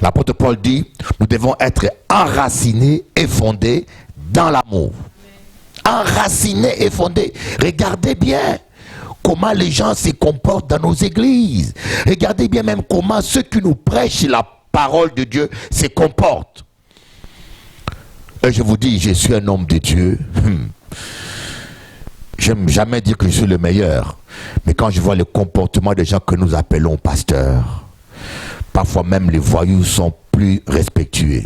L'apôtre Paul dit, nous devons être enracinés et fondés dans l'amour. Enracinés et fondés. Regardez bien comment les gens se comportent dans nos églises. Regardez bien même comment ceux qui nous prêchent la parole de Dieu se comportent. Et je vous dis, je suis un homme de Dieu. J'aime jamais dire que je suis le meilleur. Mais quand je vois le comportement des gens que nous appelons pasteurs, parfois même les voyous sont plus respectueux.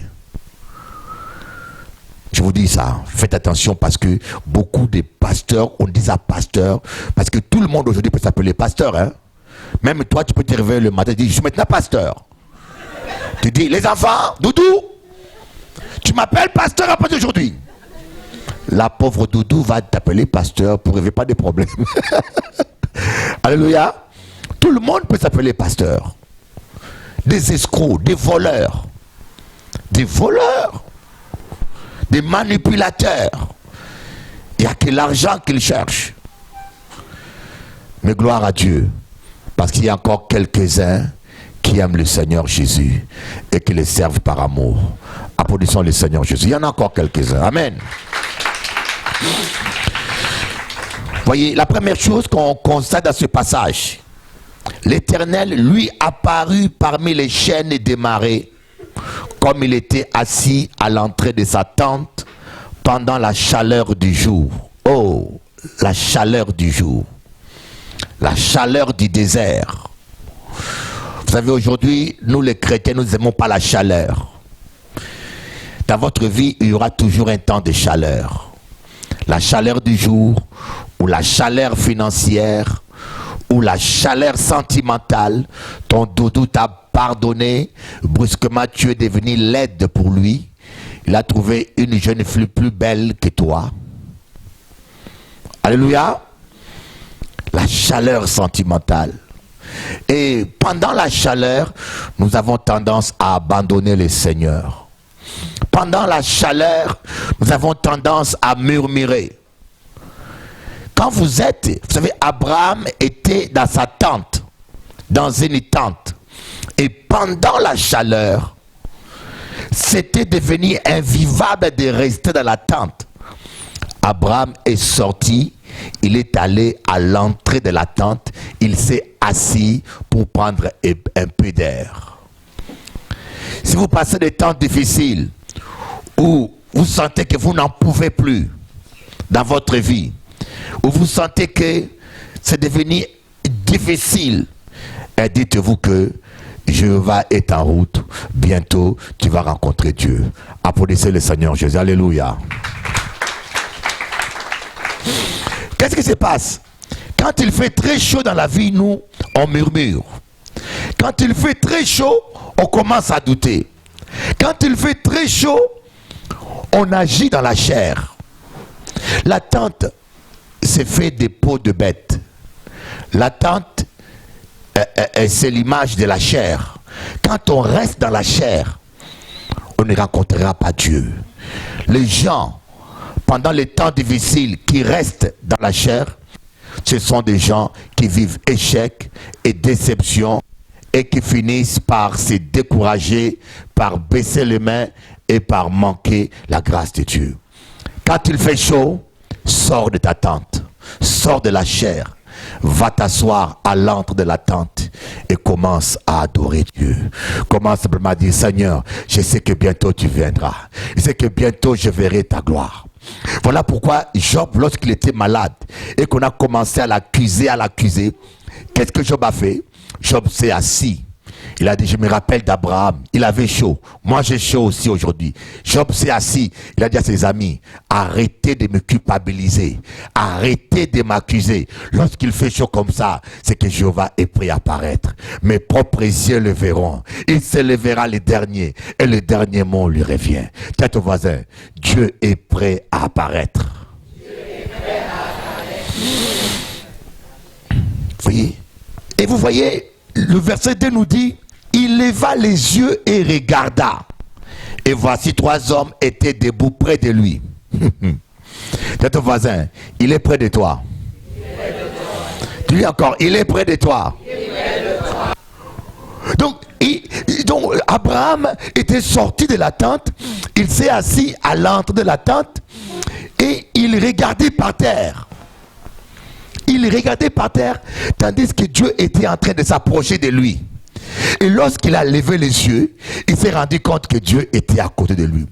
Je vous dis ça, faites attention parce que beaucoup de pasteurs, on dit ça pasteur, parce que tout le monde aujourd'hui peut s'appeler pasteur. Hein? Même toi, tu peux te réveiller le matin et dire, je suis maintenant pasteur. Tu dis, les enfants, Doudou, tu m'appelles pasteur à partir d'aujourd'hui. La pauvre Doudou va t'appeler pasteur pour rêver pas de problèmes. Alléluia. Tout le monde peut s'appeler pasteur. Des escrocs, des voleurs, des manipulateurs. Il n'y a que l'argent qu'ils cherchent. Mais gloire à Dieu, parce qu'il y a encore quelques-uns qui aiment le Seigneur Jésus et qui le servent par amour. Applaudissons le Seigneur Jésus. Il y en a encore quelques-uns. Amen. Voyez, la première chose qu'on constate dans ce passage, l'Éternel lui apparut parmi les chênes des marais, comme il était assis à l'entrée de sa tente pendant la chaleur du jour. Oh, la chaleur du jour. La chaleur du désert. Vous savez, aujourd'hui, nous les chrétiens, nous n'aimons pas la chaleur. Dans votre vie, il y aura toujours un temps de chaleur. La chaleur du jour, ou la chaleur financière, ou la chaleur sentimentale. Ton doudou t'a pardonné, brusquement tu es devenu laide pour lui. Il a trouvé une jeune fille plus belle que toi. Alléluia. La chaleur sentimentale. Et pendant la chaleur, nous avons tendance à abandonner le Seigneur. Pendant la chaleur, nous avons tendance à murmurer. Quand vous savez, Abraham était dans sa tente, dans une tente. Et pendant la chaleur, c'était devenu invivable de rester dans la tente. Abraham est sorti, il est allé à l'entrée de la tente, il s'est assis pour prendre un peu d'air. Si vous passez des temps difficiles, où vous sentez que vous n'en pouvez plus dans votre vie, où vous sentez que c'est devenu difficile, et dites-vous que Jéhovah est en route, bientôt tu vas rencontrer Dieu. Applaudissez le Seigneur Jésus, alléluia. Qu'est-ce qui se passe? Quand il fait très chaud dans la vie, nous, on murmure. Quand il fait très chaud, on commence à douter. Quand il fait très chaud, on agit dans la chair. La tente, c'est fait des peaux de bête. La tente, c'est l'image de la chair. Quand on reste dans la chair, on ne rencontrera pas Dieu. Les gens, pendant les temps difficiles, qui restent dans la chair, ce sont des gens qui vivent échec et déception et qui finissent par se décourager, par baisser les mains et par manquer la grâce de Dieu. Quand il fait chaud, sors de ta tente, sors de la chair, va t'asseoir à l'entrée de la tente et commence à adorer Dieu. Commence simplement à dire, Seigneur, je sais que bientôt tu viendras. Je sais que bientôt je verrai ta gloire. Voilà pourquoi Job, lorsqu'il était malade et qu'on a commencé à l'accuser, qu'est-ce que Job a fait? Job s'est assis. Il a dit, je me rappelle d'Abraham, il avait chaud. Moi j'ai chaud aussi aujourd'hui. Job s'est assis. Il a dit à ses amis, arrêtez de me culpabiliser. Arrêtez de m'accuser. Lorsqu'il fait chaud comme ça, c'est que Jéhovah est prêt à apparaître. Mes propres yeux le verront. Il se lèvera le dernier. Et le dernier mot lui revient. Tiens ton voisin, Dieu est prêt à apparaître. Vous voyez? Et vous voyez, le verset 2 nous dit, il leva les yeux et regarda. Et voici 3 hommes étaient debout près de lui. C'est ton voisin, il est près de toi. Tu dis encore, il est près de toi. Donc, Donc Abraham était sorti de la tente, il s'est assis à l'entrée de la tente et il regardait par terre. Il regardait par terre tandis que Dieu était en train de s'approcher de lui. Et lorsqu'il a levé les yeux, il s'est rendu compte que Dieu était à côté de lui.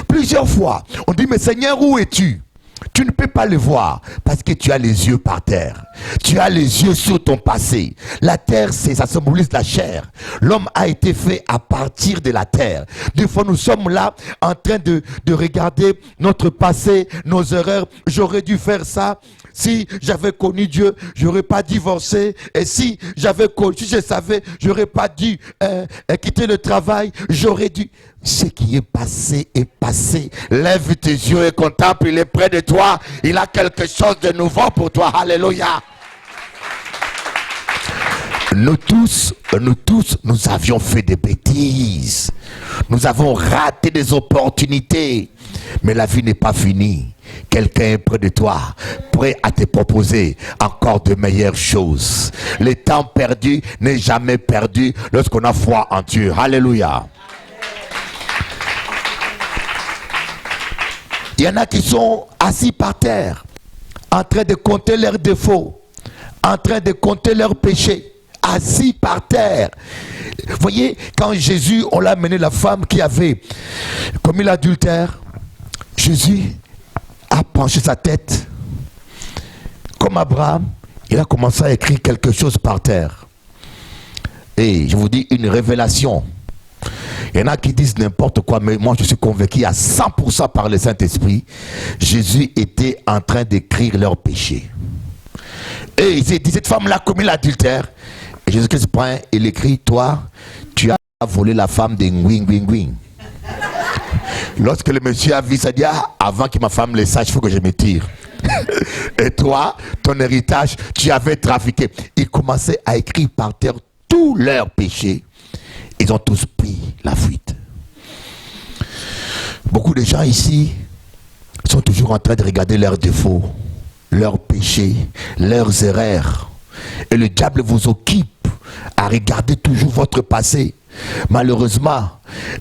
Plusieurs fois, on dit, mais Seigneur, où es-tu? Tu ne peux pas le voir parce que tu as les yeux par terre. Tu as les yeux sur ton passé. La terre, ça symbolise la chair. L'homme a été fait à partir de la terre. Des fois, nous sommes là en train de regarder notre passé, nos erreurs. J'aurais dû faire ça. Si j'avais connu Dieu, j'aurais pas divorcé. Et si je savais, j'aurais pas dû quitter le travail. J'aurais dû. Ce qui est passé est passé. Lève tes yeux et contemple. Il est près de toi. Il a quelque chose de nouveau pour toi. Alléluia. Nous tous, nous avions fait des bêtises. Nous avons raté des opportunités. Mais la vie n'est pas finie. Quelqu'un est près de toi, prêt à te proposer encore de meilleures choses. Le temps perdu n'est jamais perdu lorsqu'on a foi en Dieu. Alléluia. Il y en a qui sont assis par terre, en train de compter leurs défauts, en train de compter leurs péchés, assis par terre. Vous voyez, quand Jésus, on l'a amené la femme qui avait commis l'adultère, Jésus a penché sa tête. Comme Abraham, il a commencé à écrire quelque chose par terre. Et je vous dis une révélation. Il y en a qui disent n'importe quoi, mais moi je suis convaincu à 100% par le Saint-Esprit. Jésus était en train d'écrire leurs péchés. Et il s'est dit, cette femme-là a commis l'adultère. Et Jésus-Christ prend, il écrit, toi, tu as volé la femme de Ngwing Ngwing Ngwing. Lorsque le monsieur a vu ça, dit, avant que ma femme le sache, il faut que je me tire. Et toi, ton héritage, tu avais trafiqué. Il commençait à écrire par terre tous leurs péchés. Ils ont tous pris la fuite. Beaucoup de gens ici sont toujours en train de regarder leurs défauts, leurs péchés, leurs erreurs. Et le diable vous occupe à regarder toujours votre passé. Malheureusement,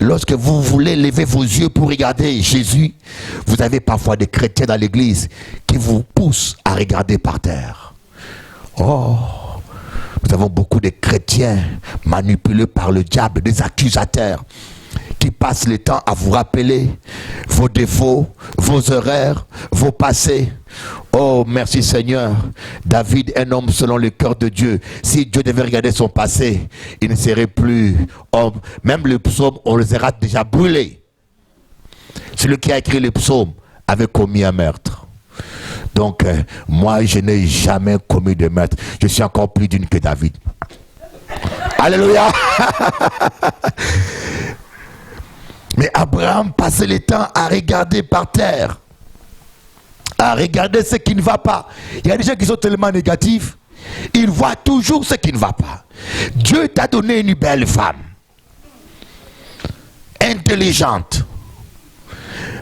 lorsque vous voulez lever vos yeux pour regarder Jésus, vous avez parfois des chrétiens dans l'église qui vous poussent à regarder par terre. Oh, nous avons beaucoup de chrétiens manipulés par le diable, des accusateurs qui passent le temps à vous rappeler vos défauts, vos erreurs, vos passés. Oh, merci Seigneur. David, un homme selon le cœur de Dieu. Si Dieu devait regarder son passé, il ne serait plus homme. Même le psaume, on les aura déjà brûlés. Celui qui a écrit le psaume avait commis un meurtre. Donc, moi, je n'ai jamais commis de meurtre. Je suis encore plus digne que David. Alléluia. Mais Abraham passait le temps à regarder par terre, à regarder ce qui ne va pas. Il y a des gens qui sont tellement négatifs, ils voient toujours ce qui ne va pas. Dieu t'a donné une belle femme, intelligente,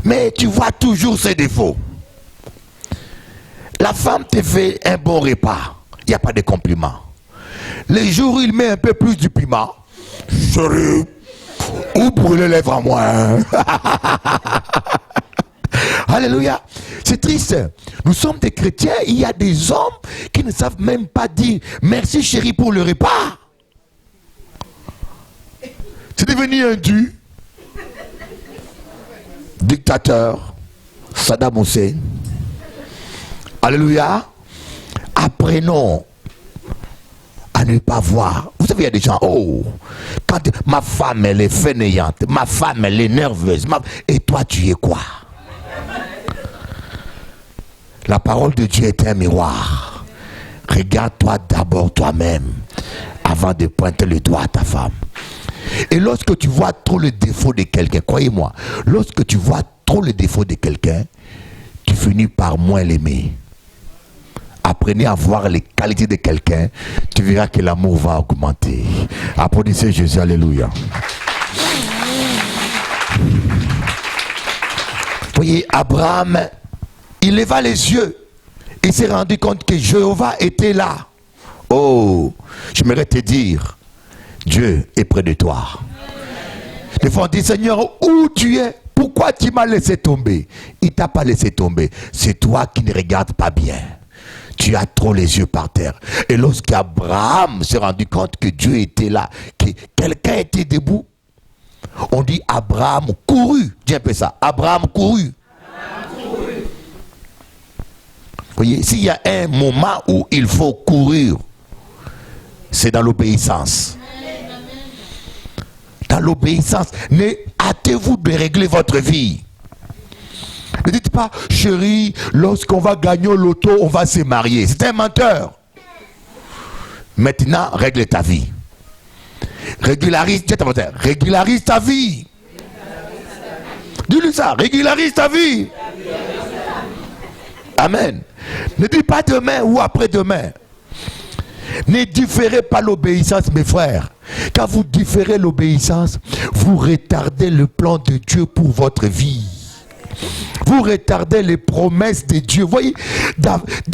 mais tu vois toujours ses défauts. La femme te fait un bon repas, il n'y a pas de compliment. Les jours où il met un peu plus du piment, chérie, ou brûler les lèvres à moi. Alléluia. C'est triste. Nous sommes des chrétiens. Il y a des hommes qui ne savent même pas dire merci chérie pour le repas. C'est devenu un dû. Dictateur. Saddam Hussein. Alléluia. Apprenons à ne pas voir. Vous savez, il y a des gens, oh, quand ma femme elle est fainéante, ma femme elle est nerveuse, et toi tu es quoi? La parole de Dieu est un miroir. Regarde-toi d'abord toi-même avant de pointer le doigt à ta femme. Et lorsque tu vois trop le défaut de quelqu'un, croyez-moi, lorsque tu vois trop le défaut de quelqu'un, tu finis par moins l'aimer. Apprenez à voir les qualités de quelqu'un, tu verras que l'amour va augmenter. Applaudissez Jésus, alléluia. Vous voyez, Abraham, il leva les yeux. Il s'est rendu compte que Jéhovah était là. Oh, j'aimerais te dire, Dieu est près de toi. Des fois on dit, Seigneur, où tu es? Pourquoi tu m'as laissé tomber? Il ne t'a pas laissé tomber. C'est toi qui ne regardes pas bien. Tu as trop les yeux par terre. Et lorsqu'Abraham s'est rendu compte que Dieu était là, que quelqu'un était debout, on dit Abraham courut. Dis un peu ça. Abraham courut. Vous voyez, s'il y a un moment où il faut courir, c'est dans l'obéissance. Dans l'obéissance. Hâtez-vous de régler votre vie. Ne dites pas, chérie, lorsqu'on va gagner au loto, on va se marier. C'est un menteur. Maintenant, règle ta vie. Régularise ta vie. Dis-lui ça, régularise ta vie. Amen. Ne dis pas demain ou après-demain. Ne différez pas l'obéissance, mes frères. Quand vous différez l'obéissance, vous retardez le plan de Dieu pour votre vie. Vous retardez les promesses de Dieu. Vous voyez,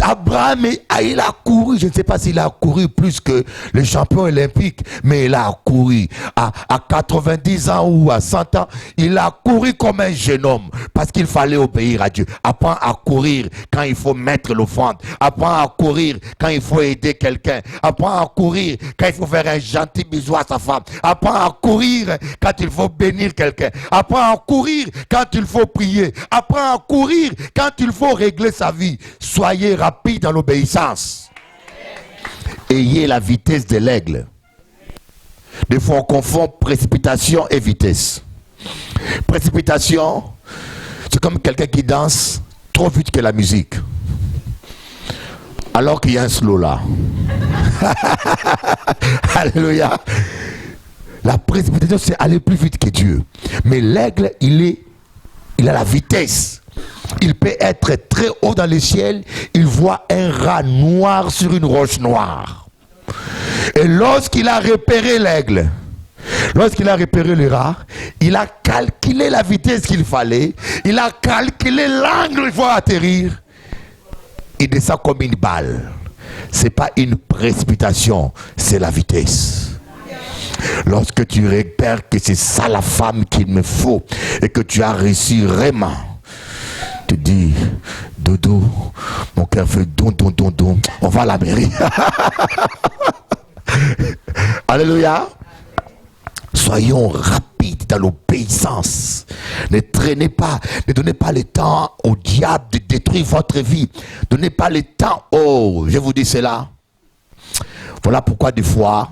Abraham, il a couru. Je ne sais pas s'il a couru plus que le champion olympique, mais il a couru. À 90 ans ou à 100 ans, il a couru comme un jeune homme. Parce qu'il fallait obéir à Dieu. Apprends à courir quand il faut mettre l'offrande. Apprends à courir quand il faut aider quelqu'un. Apprends à courir quand il faut faire un gentil bisou à sa femme. Apprends à courir quand il faut bénir quelqu'un. Apprends à courir quand il faut prier. Apprends à courir quand il faut régler sa vie. Soyez rapide dans l'obéissance. Ayez la vitesse de l'aigle. Des fois on confond précipitation et vitesse. Précipitation, c'est comme quelqu'un qui danse trop vite que la musique. Alors qu'il y a un slow là. Alléluia. La précipitation, c'est aller plus vite que Dieu. Mais l'aigle, il a la vitesse. Il peut être très haut dans le ciel. Il voit un rat noir sur une roche noire. Et lorsqu'il a repéré l'aigle, lorsqu'il a repéré le rat, il a calculé la vitesse qu'il fallait. Il a calculé l'angle où il faut atterrir. Il descend comme une balle. Ce n'est pas une précipitation, c'est la vitesse. Lorsque tu repères que c'est ça la femme qu'il me faut et que tu as réussi vraiment, tu dis, dodo, mon cœur fait don, on va à la mairie. Alléluia. Soyons rapides dans l'obéissance. Ne traînez pas, ne donnez pas le temps au diable de détruire votre vie. Ne donnez pas le temps. Oh, je vous dis cela. Voilà pourquoi des fois,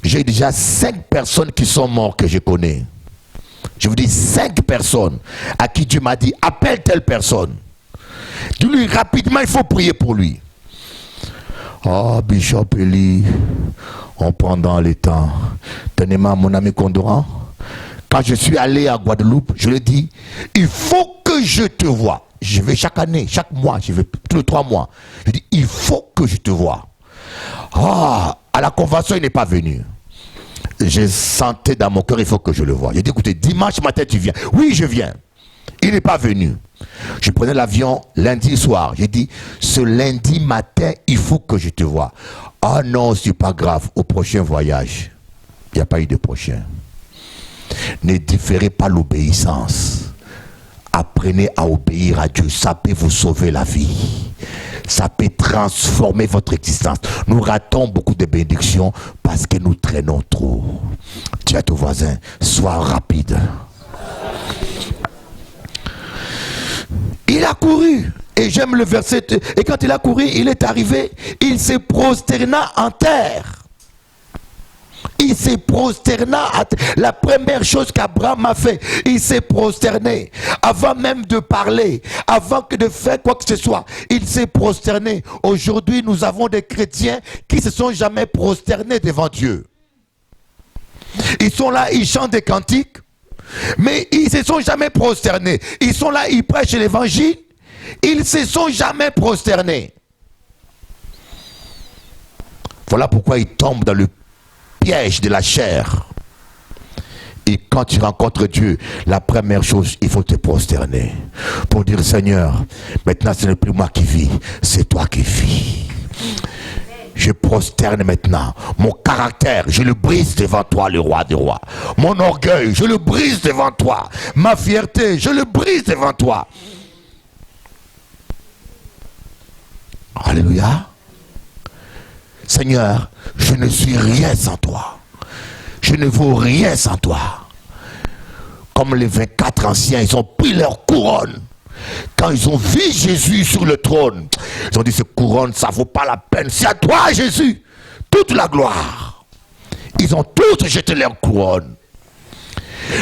j'ai déjà 5 personnes qui sont mortes que je connais. Je vous dis 5 personnes à qui Dieu m'a dit, appelle telle personne. Dis-lui rapidement, il faut prier pour lui. Oh, Bishop Eli, on prend dans le temps. Tenez-moi mon ami Condoran. Quand je suis allé à Guadeloupe, je lui ai dit, il faut que je te voie. Je vais chaque année, chaque mois, je vais tous les 3 mois. Je dis, il faut que je te voie. Ah, à la convention, il n'est pas venu. J'ai senti dans mon cœur, il faut que je le voie. J'ai dit, écoutez, dimanche matin, tu viens. Oui, je viens. Il n'est pas venu. Je prenais l'avion lundi soir. J'ai dit, ce lundi matin, il faut que je te voie. Ah non, c'est pas grave. Au prochain voyage. Il n'y a pas eu de prochain. Ne différez pas l'obéissance. Apprenez à obéir à Dieu. Ça peut vous sauver la vie. Ça peut transformer votre existence. Nous ratons beaucoup de bénédictions parce que nous traînons trop. Dis à ton voisin, sois rapide. Il a couru. Et j'aime le verset. Et quand il a couru, il est arrivé. Il se prosterna en terre. Il s'est prosterné. La première chose qu'Abraham a fait, il s'est prosterné. Avant même de parler, avant que de faire quoi que ce soit, il s'est prosterné. Aujourd'hui, nous avons des chrétiens qui ne se sont jamais prosternés devant Dieu. Ils sont là, ils chantent des cantiques, mais ils ne se sont jamais prosternés. Ils sont là, ils prêchent l'évangile, ils ne se sont jamais prosternés. Voilà pourquoi ils tombent dans le piège de la chair. Et quand tu rencontres Dieu, la première chose, il faut te prosterner pour dire, Seigneur, maintenant ce n'est plus moi qui vis, c'est toi qui vis. Je prosterne maintenant. Mon caractère, je le brise devant toi, le roi des rois. Mon orgueil, je le brise devant toi. Ma fierté, je le brise devant toi. Alléluia. Seigneur, je ne suis rien sans toi. Je ne vaux rien sans toi. Comme les 24 anciens, ils ont pris leur couronne. Quand ils ont vu Jésus sur le trône, ils ont dit, cette couronne, ça ne vaut pas la peine. C'est à toi, Jésus, toute la gloire. Ils ont tous jeté leur couronne.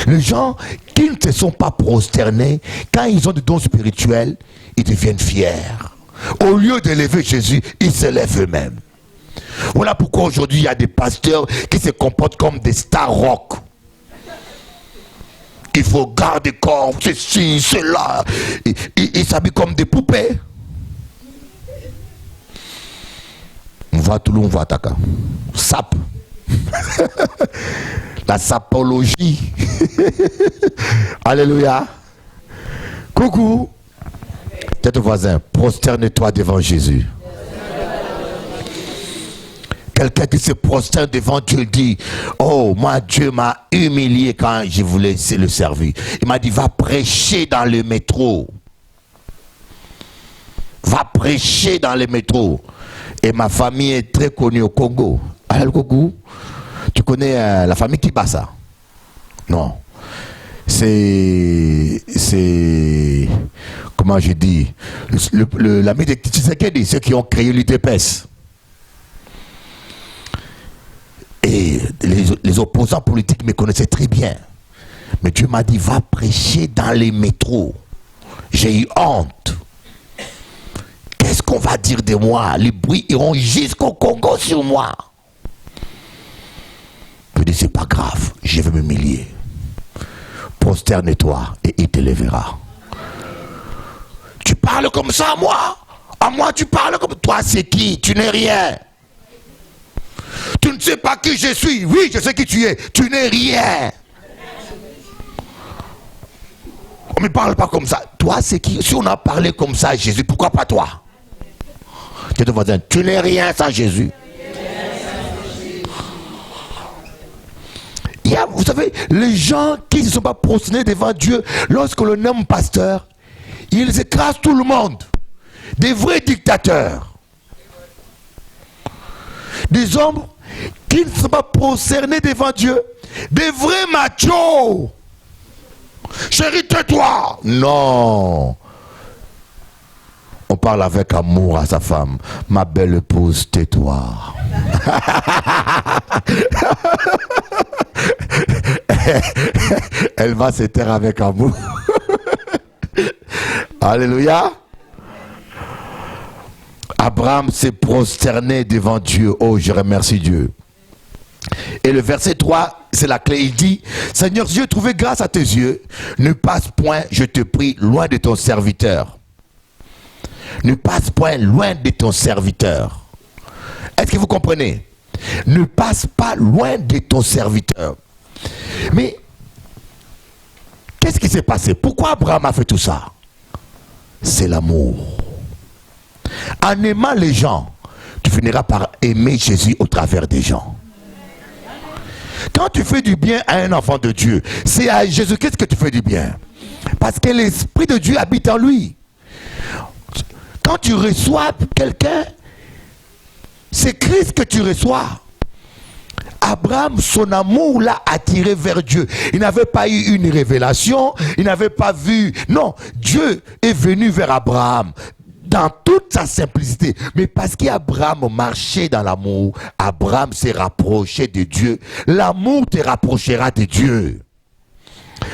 Les gens qui ne se sont pas prosternés, quand ils ont des dons spirituels, ils deviennent fiers. Au lieu d'élever Jésus, ils s'élèvent eux-mêmes. Voilà pourquoi aujourd'hui, il y a des pasteurs qui se comportent comme des stars rock. Il faut garder corps, ceci, cela. Ils s'habillent comme des poupées. On va à Toulon, on va à Taka. Sap. La sapologie. Alléluia. Coucou. Tête voisin, prosterne-toi devant Jésus. Quelqu'un qui se prosterne devant Dieu dit, oh, moi, Dieu m'a humilié quand je voulais le servir. Il m'a dit, va prêcher dans le métro. Va prêcher dans le métro. Et ma famille est très connue au Congo. Alors, Congo, tu connais la famille Kibasa? Non. C'est comment je dis, l'ami de Tshisekedi, ceux qui ont créé l'UDPS. Et les opposants politiques me connaissaient très bien. Mais Dieu m'a dit, va prêcher dans les métros. J'ai eu honte. Qu'est-ce qu'on va dire de moi? Les bruits iront jusqu'au Congo sur moi. Je dis, c'est pas grave, je vais m'humilier. Prosterne-toi et il te lèvera. Tu parles comme ça à moi? À moi tu parles comme... Toi c'est qui? Tu n'es rien. Tu ne sais pas qui je suis. Oui, je sais qui tu es. Tu n'es rien. On ne me parle pas comme ça. Toi c'est qui? Si on a parlé comme ça à Jésus, pourquoi pas toi? Tu es voisin. Tu n'es rien sans Jésus. Il y a, vous savez, les gens qui ne sont pas prosternés devant Dieu, lorsque l'on nomme pasteur, ils écrasent tout le monde. Des vrais dictateurs. Des hommes qui ne sont pas prosternés devant Dieu. Des vrais machos. Chérie, tais-toi. Non. On parle avec amour à sa femme. Ma belle épouse, tais-toi. Elle va se taire avec amour. Alléluia. Abraham s'est prosterné devant Dieu. Oh, je remercie Dieu. Et le verset 3, c'est la clé. Il dit, Seigneur, si j'ai trouvé grâce à tes yeux, ne passe point, je te prie, loin de ton serviteur. Ne passe point loin de ton serviteur. Est-ce que vous comprenez? Ne passe pas loin de ton serviteur. Mais qu'est-ce qui s'est passé? Pourquoi Abraham a fait tout ça? C'est l'amour. En aimant les gens, tu finiras par aimer Jésus au travers des gens. Quand tu fais du bien à un enfant de Dieu, c'est à Jésus-Christ que tu fais du bien. Parce que l'Esprit de Dieu habite en lui. Quand tu reçois quelqu'un, c'est Christ que tu reçois. Abraham, son amour l'a attiré vers Dieu. Il n'avait pas eu une révélation, il n'avait pas vu. Non, Dieu est venu vers Abraham dans toute sa simplicité. Mais parce qu'Abraham marchait dans l'amour, Abraham s'est rapproché de Dieu. L'amour te rapprochera de Dieu.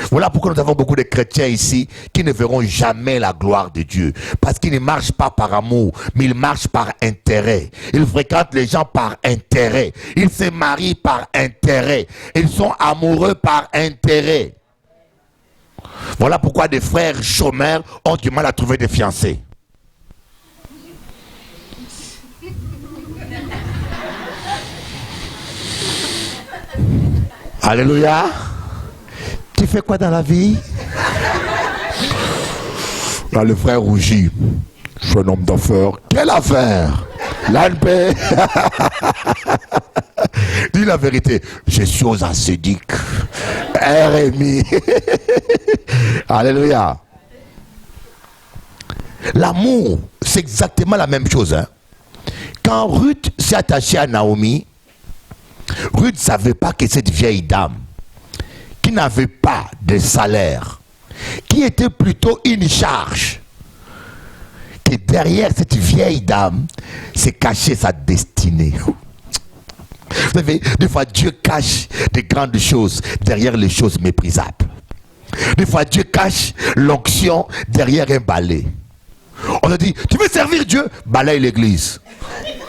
Voilà pourquoi nous avons beaucoup de chrétiens ici qui ne verront jamais la gloire de Dieu. Parce qu'ils ne marchent pas par amour, mais ils marchent par intérêt. Ils fréquentent les gens par intérêt. Ils se marient par intérêt. Ils sont amoureux par intérêt. Voilà pourquoi des frères chômeurs ont du mal à trouver des fiancés. Alléluia. Tu fais quoi dans la vie? Là, le frère rougit. Je suis un homme d'affaires. Quelle affaire? L'ANP. Dis la vérité. Je suis aux ascédiques. RMI. Alléluia. L'amour, c'est exactement la même chose. Hein? Quand Ruth s'est attachée à Naomi, Ruth ne savait pas que cette vieille dame, qui n'avait pas de salaire, qui était plutôt une charge, que derrière cette vieille dame s'est cachée sa destinée. Vous savez, des fois Dieu cache des grandes choses derrière les choses méprisables. Des fois Dieu cache l'onction derrière un balai. On a dit, tu veux servir Dieu? Balaye l'église.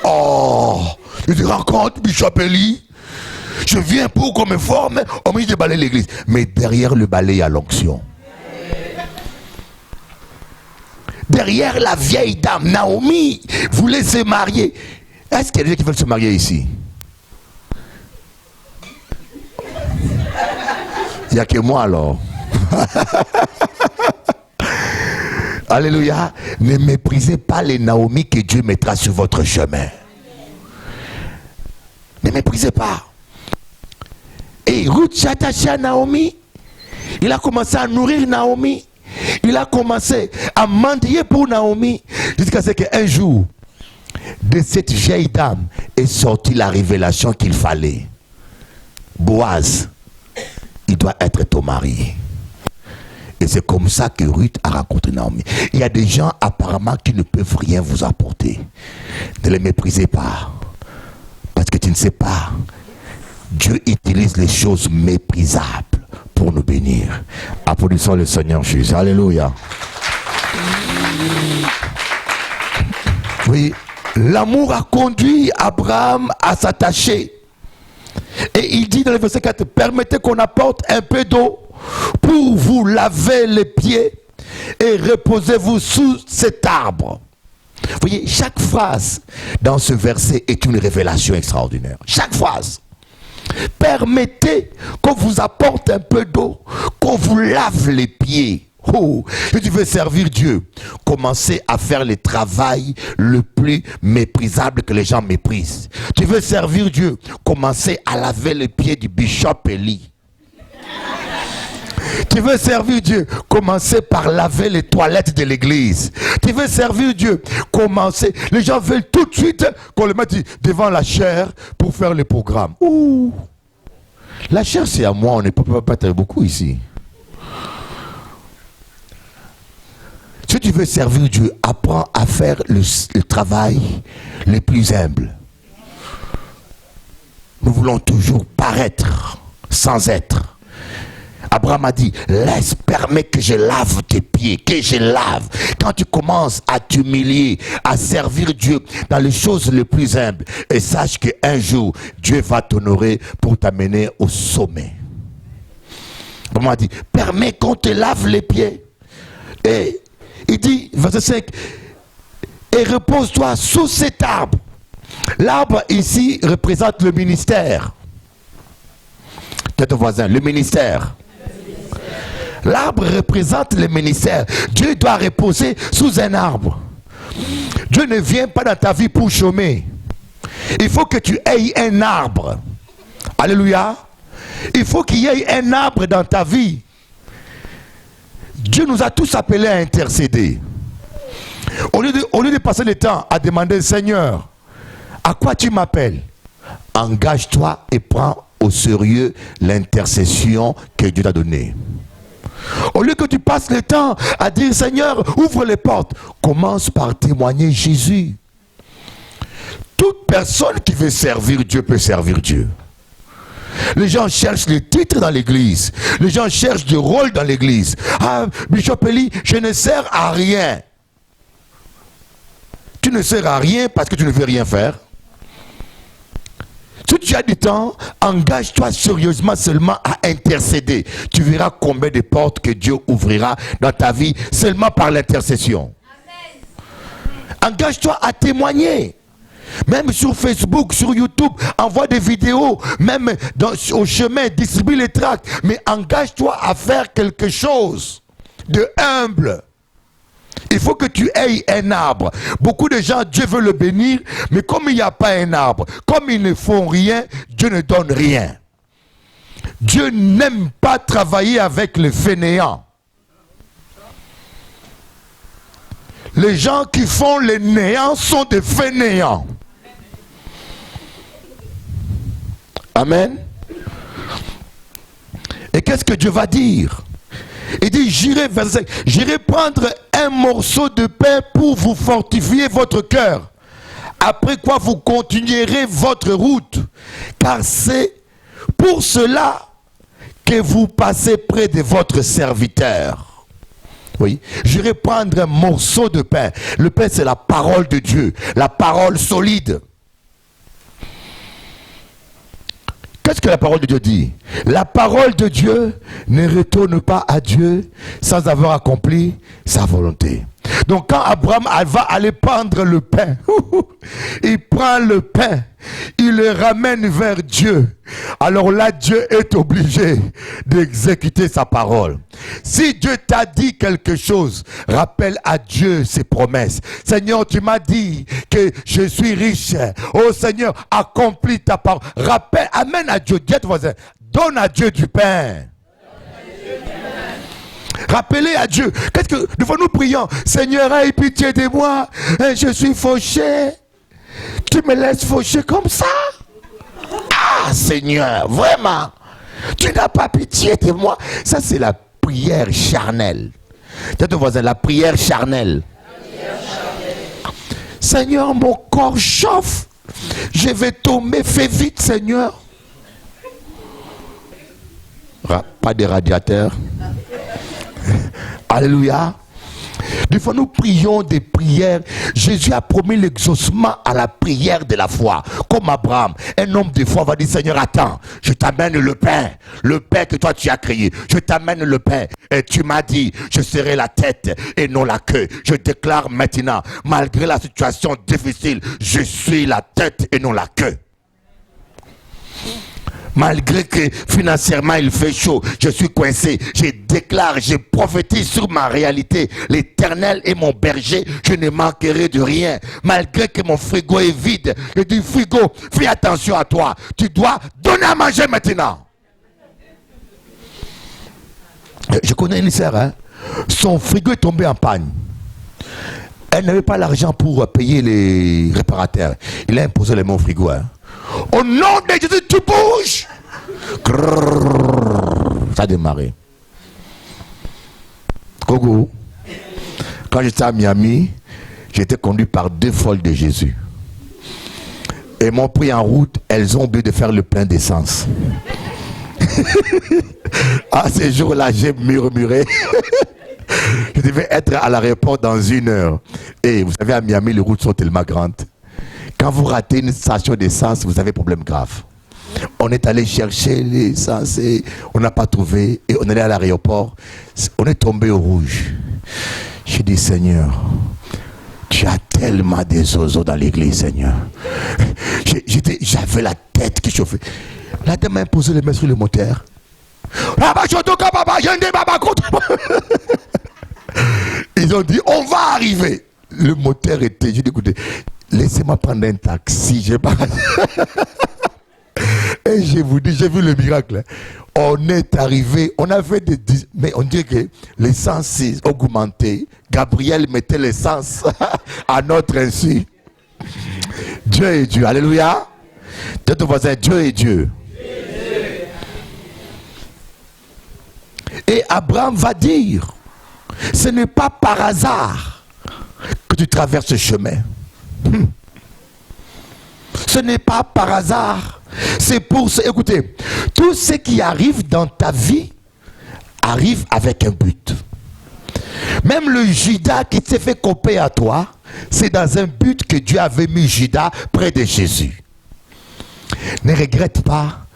Oh, tu te rends compte, Bishop Eli? Je viens pour qu'on me forme, on me dit de balayer l'église. Mais derrière le balai, il y a l'onction. Derrière la vieille dame, Naomi voulait se marier. Est-ce qu'il y a des gens qui veulent se marier ici? Il n'y a que moi alors. Alléluia. Ne méprisez pas les Naomi que Dieu mettra sur votre chemin. Ne méprisez pas. Et Ruth s'est attachée à Naomi. Il a commencé à nourrir Naomi. Il a commencé à mendier pour Naomi. Jusqu'à ce qu'un jour, de cette vieille dame est sortie la révélation qu'il fallait. Boaz, il doit être ton mari. Et c'est comme ça que Ruth a rencontré Naomi. Il y a des gens apparemment qui ne peuvent rien vous apporter. Ne les méprisez pas. Parce que tu ne sais pas. Dieu utilise les choses méprisables pour nous bénir. Applaudissons le Seigneur Jésus. Alléluia. Oui, l'amour a conduit Abraham à s'attacher. Et il dit dans le verset 4, permettez qu'on apporte un peu d'eau pour vous laver les pieds et reposez-vous sous cet arbre. Vous voyez, chaque phrase dans ce verset est une révélation extraordinaire. Chaque phrase. Permettez qu'on vous apporte un peu d'eau, qu'on vous lave les pieds. Oh, si tu veux servir Dieu, commencez à faire le travail le plus méprisable que les gens méprisent. Tu veux servir Dieu, commencez à laver les pieds du Bishop Eli. Tu veux servir Dieu, commencez par laver les toilettes de l'église. Tu veux servir Dieu, commencez. Les gens veulent tout de suite qu'on le mette devant la chair pour faire le programme. Ouh. La chair c'est à moi, on ne peut pas être beaucoup ici. Si tu veux servir Dieu, apprends à faire le travail le plus humble. Nous voulons toujours paraître sans être. Abraham a dit, permets que je lave tes pieds, que je lave. Quand tu commences à t'humilier, à servir Dieu dans les choses les plus humbles, et sache qu'un jour, Dieu va t'honorer pour t'amener au sommet. Abraham a dit, permets qu'on te lave les pieds. Et il dit, verset 5, et repose-toi sous cet arbre. L'arbre ici représente le ministère. Tu es ton voisin, le ministère. L'arbre représente le ministère. Dieu doit reposer sous un arbre. Dieu ne vient pas dans ta vie pour chômer. Il faut que tu aies un arbre. Alléluia. Il faut qu'il y ait un arbre dans ta vie. Dieu nous a tous appelés à intercéder. Au lieu de passer le temps à demander, Seigneur, à quoi tu m'appelles? Engage-toi et prends au sérieux l'intercession que Dieu t'a donnée. Au lieu que tu passes le temps à dire, Seigneur, ouvre les portes, commence par témoigner Jésus. Toute personne qui veut servir Dieu peut servir Dieu. Les gens cherchent les titres dans l'église. Les gens cherchent du rôle dans l'église. Ah, Bishop Eli, je ne sers à rien. Tu ne sers à rien parce que tu ne veux rien faire. Si tu as du temps, engage-toi sérieusement seulement à intercéder. Tu verras combien de portes que Dieu ouvrira dans ta vie seulement par l'intercession. Engage-toi à témoigner. Même sur Facebook, sur YouTube, envoie des vidéos, même au chemin, distribue les tracts. Mais engage-toi à faire quelque chose de humble. Il faut que tu aies un arbre. Beaucoup de gens, Dieu veut le bénir, mais comme il n'y a pas un arbre, comme ils ne font rien, Dieu ne donne rien. Dieu n'aime pas travailler avec les fainéants. Les gens qui font les néants sont des fainéants. Amen. Et qu'est-ce que Dieu va dire? Il dit, j'irai prendre un morceau de pain pour vous fortifier votre cœur. Après quoi vous continuerez votre route. Car c'est pour cela que vous passez près de votre serviteur. Oui, j'irai prendre un morceau de pain. Le pain, c'est la parole de Dieu, la parole solide. Qu'est-ce que la parole de Dieu dit? La parole de Dieu ne retourne pas à Dieu sans avoir accompli sa volonté. Donc quand Abraham va aller prendre le pain, il prend le pain, il le ramène vers Dieu. Alors là, Dieu est obligé d'exécuter sa parole. Si Dieu t'a dit quelque chose, rappelle à Dieu ses promesses. Seigneur, tu m'as dit que je suis riche. Oh Seigneur, accomplis ta parole. Rappelle, amène à Dieu. Dis à ton voisin, donne à Dieu du pain. Rappelez à Dieu. Qu'est-ce que devant nous prions? Seigneur, aie pitié de moi. Je suis fauché. Tu me laisses faucher comme ça? Ah Seigneur, vraiment. Tu n'as pas pitié de moi. Ça c'est la prière charnelle. Dis à ton voisin, la prière charnelle. Seigneur, mon corps chauffe. Je vais tomber. Fais vite, Seigneur. Pas de radiateur. Alléluia. Des fois nous prions des prières. Jésus a promis l'exaucement à la prière de la foi. Comme Abraham, un homme de foi va dire, Seigneur, attends, je t'amène le pain que toi tu as créé. Je t'amène le pain. Et tu m'as dit, je serai la tête et non la queue. Je déclare maintenant, malgré la situation difficile, je suis la tête et non la queue. Malgré que financièrement il fait chaud, je suis coincé, je déclare, je prophétise sur ma réalité. L'Éternel est mon berger, je ne manquerai de rien. Malgré que mon frigo est vide, je dis frigo, fais attention à toi. Tu dois donner à manger maintenant. Je connais une sœur, hein? Son frigo est tombé en panne. Elle n'avait pas l'argent pour payer les réparateurs. Il a imposé les mots au frigo, hein? Au nom de Jésus, tu bouges. Ça a démarré. Kogo, quand j'étais à Miami, j'étais conduit par 2 folles de Jésus. Et m'ont pris en route, elles ont oublié de faire le plein d'essence. À ces jours-là, j'ai murmuré. Je devais être à l'aéroport dans 1 heure. Et vous savez, à Miami, les routes sont tellement grandes. Quand vous ratez une station d'essence, vous avez problème grave. On est allé chercher l'essence et on n'a pas trouvé. Et on est allé à l'aéroport. On est tombé au rouge. J'ai dit, Seigneur, tu as tellement des oiseaux dans l'église, Seigneur. J'avais la tête qui chauffait. La dame m'a imposé de mettre sur le moteur. Ils ont dit, on va arriver. Le moteur était, j'ai dit, écoutez, laissez-moi prendre un taxi. Et je vous dis, j'ai vu le miracle. On est arrivé, on avait des... Mais on dit que l'essence s'est augmentée. Gabriel mettait l'essence à notre insu. Dieu est Dieu. Alléluia. Dieu ton voisin, Dieu est Dieu. Et Abraham va dire, ce n'est pas par hasard que tu traverses ce chemin. Ce n'est pas par hasard. C'est pour ça. Écoutez, tout ce qui arrive dans ta vie arrive avec un but. Même le Judas qui s'est fait couper à toi, c'est dans un but que Dieu avait mis Judas près de Jésus. Ne regrette pas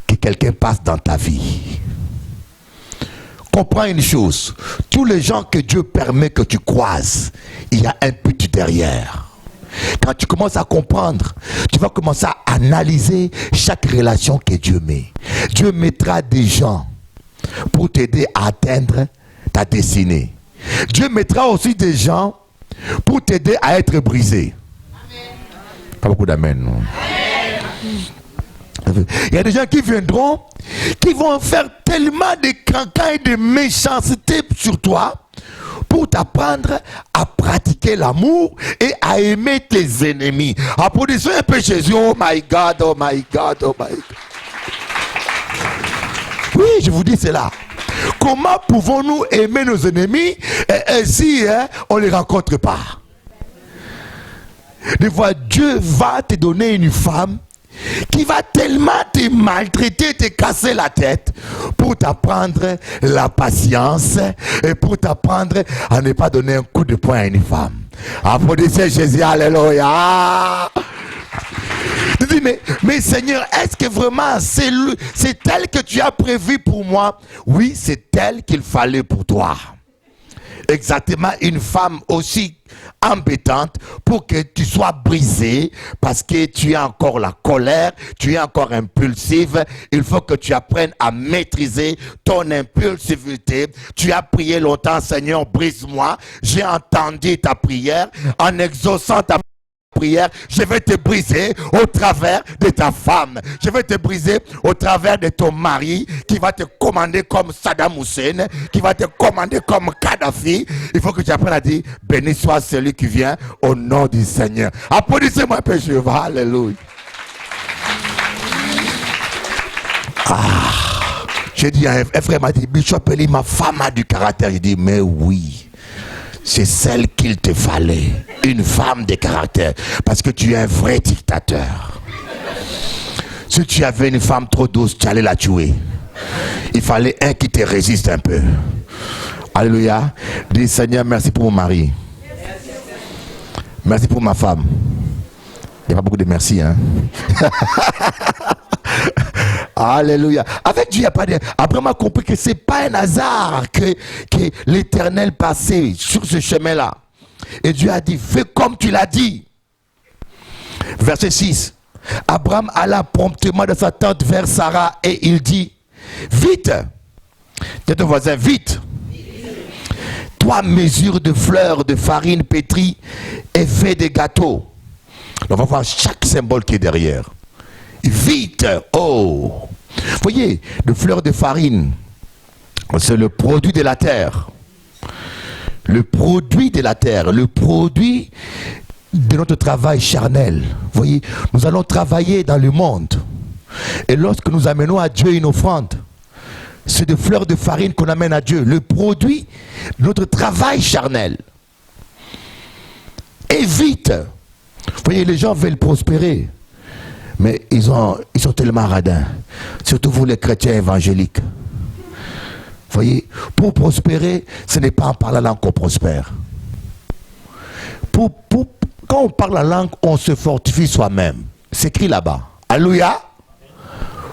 que quelqu'un passe dans ta vie. Comprends une chose, tous les gens que Dieu permet que tu croises, il y a un but derrière. Quand tu commences à comprendre, tu vas commencer à analyser chaque relation que Dieu met. Dieu mettra des gens pour t'aider à atteindre ta destinée. Dieu mettra aussi des gens pour t'aider à être brisé. Amen. Pas beaucoup d'amen, non? Il y a des gens qui viendront, qui vont faire tellement de cancans et de méchanceté sur toi pour t'apprendre à pratiquer l'amour et à aimer tes ennemis. Applaudissez un peu Jésus. Oh my God, oh my God, oh my God. Oui, je vous dis cela. Comment pouvons-nous aimer nos ennemis si on ne les rencontre pas? Des fois, Dieu va te donner une femme qui va tellement te maltraiter, te casser la tête pour t'apprendre la patience et pour t'apprendre à ne pas donner un coup de poing à une femme. Applaudissez Jésus, alléluia. Je dis, mais Seigneur, est-ce que vraiment c'est elle que tu as prévu pour moi? Oui, c'est elle qu'il fallait pour toi. Exactement, une femme aussi embêtante pour que tu sois brisé parce que tu as encore la colère, tu es encore impulsive. Il faut que tu apprennes à maîtriser ton impulsivité. Tu as prié longtemps, Seigneur, brise-moi. J'ai entendu ta prière. En exaucant ta prière, je vais te briser au travers de ta femme. Je vais te briser au travers de ton mari qui va te commander comme Saddam Hussein, qui va te commander comme Kadhafi. Il faut que tu apprennes à dire, béni soit celui qui vient au nom du Seigneur. Applaudissez-moi un peu, je vais. Alléluia. J'ai dit, un frère m'a dit, Bishop Eli, ma femme a du caractère. J'ai dit, mais oui. C'est celle qu'il te fallait, une femme de caractère, parce que tu es un vrai dictateur. Si tu avais une femme trop douce, tu allais la tuer. Il fallait un qui te résiste un peu. Alléluia. Dis Seigneur, merci pour mon mari. Merci pour ma femme. Il n'y a pas beaucoup de merci, hein. Alléluia. Avec Dieu, il n'y a pas de... Après, on m'a compris que ce n'est pas un hasard que l'Éternel passait sur ce chemin-là. Et Dieu a dit, fais comme tu l'as dit. Verset 6. Abraham alla promptement de sa tente vers Sarah et il dit, vite. Dis ton voisin, vite. 3 mesures de fleurs de farine pétrie et fais des gâteaux. On va voir chaque symbole qui est derrière. Vite, oh, voyez, de fleurs de farine, c'est le produit de la terre. Le produit de la terre, le produit de notre travail charnel. Voyez, nous allons travailler dans le monde. Et lorsque nous amenons à Dieu une offrande, c'est des fleurs de farine qu'on amène à Dieu. Le produit de notre travail charnel. Et vite, voyez, les gens veulent prospérer. Mais ils sont tellement radins. Surtout vous les chrétiens évangéliques. Voyez, pour prospérer, ce n'est pas en parlant la langue qu'on prospère. Quand on parle la langue, on se fortifie soi-même. C'est écrit là-bas. Alléluia.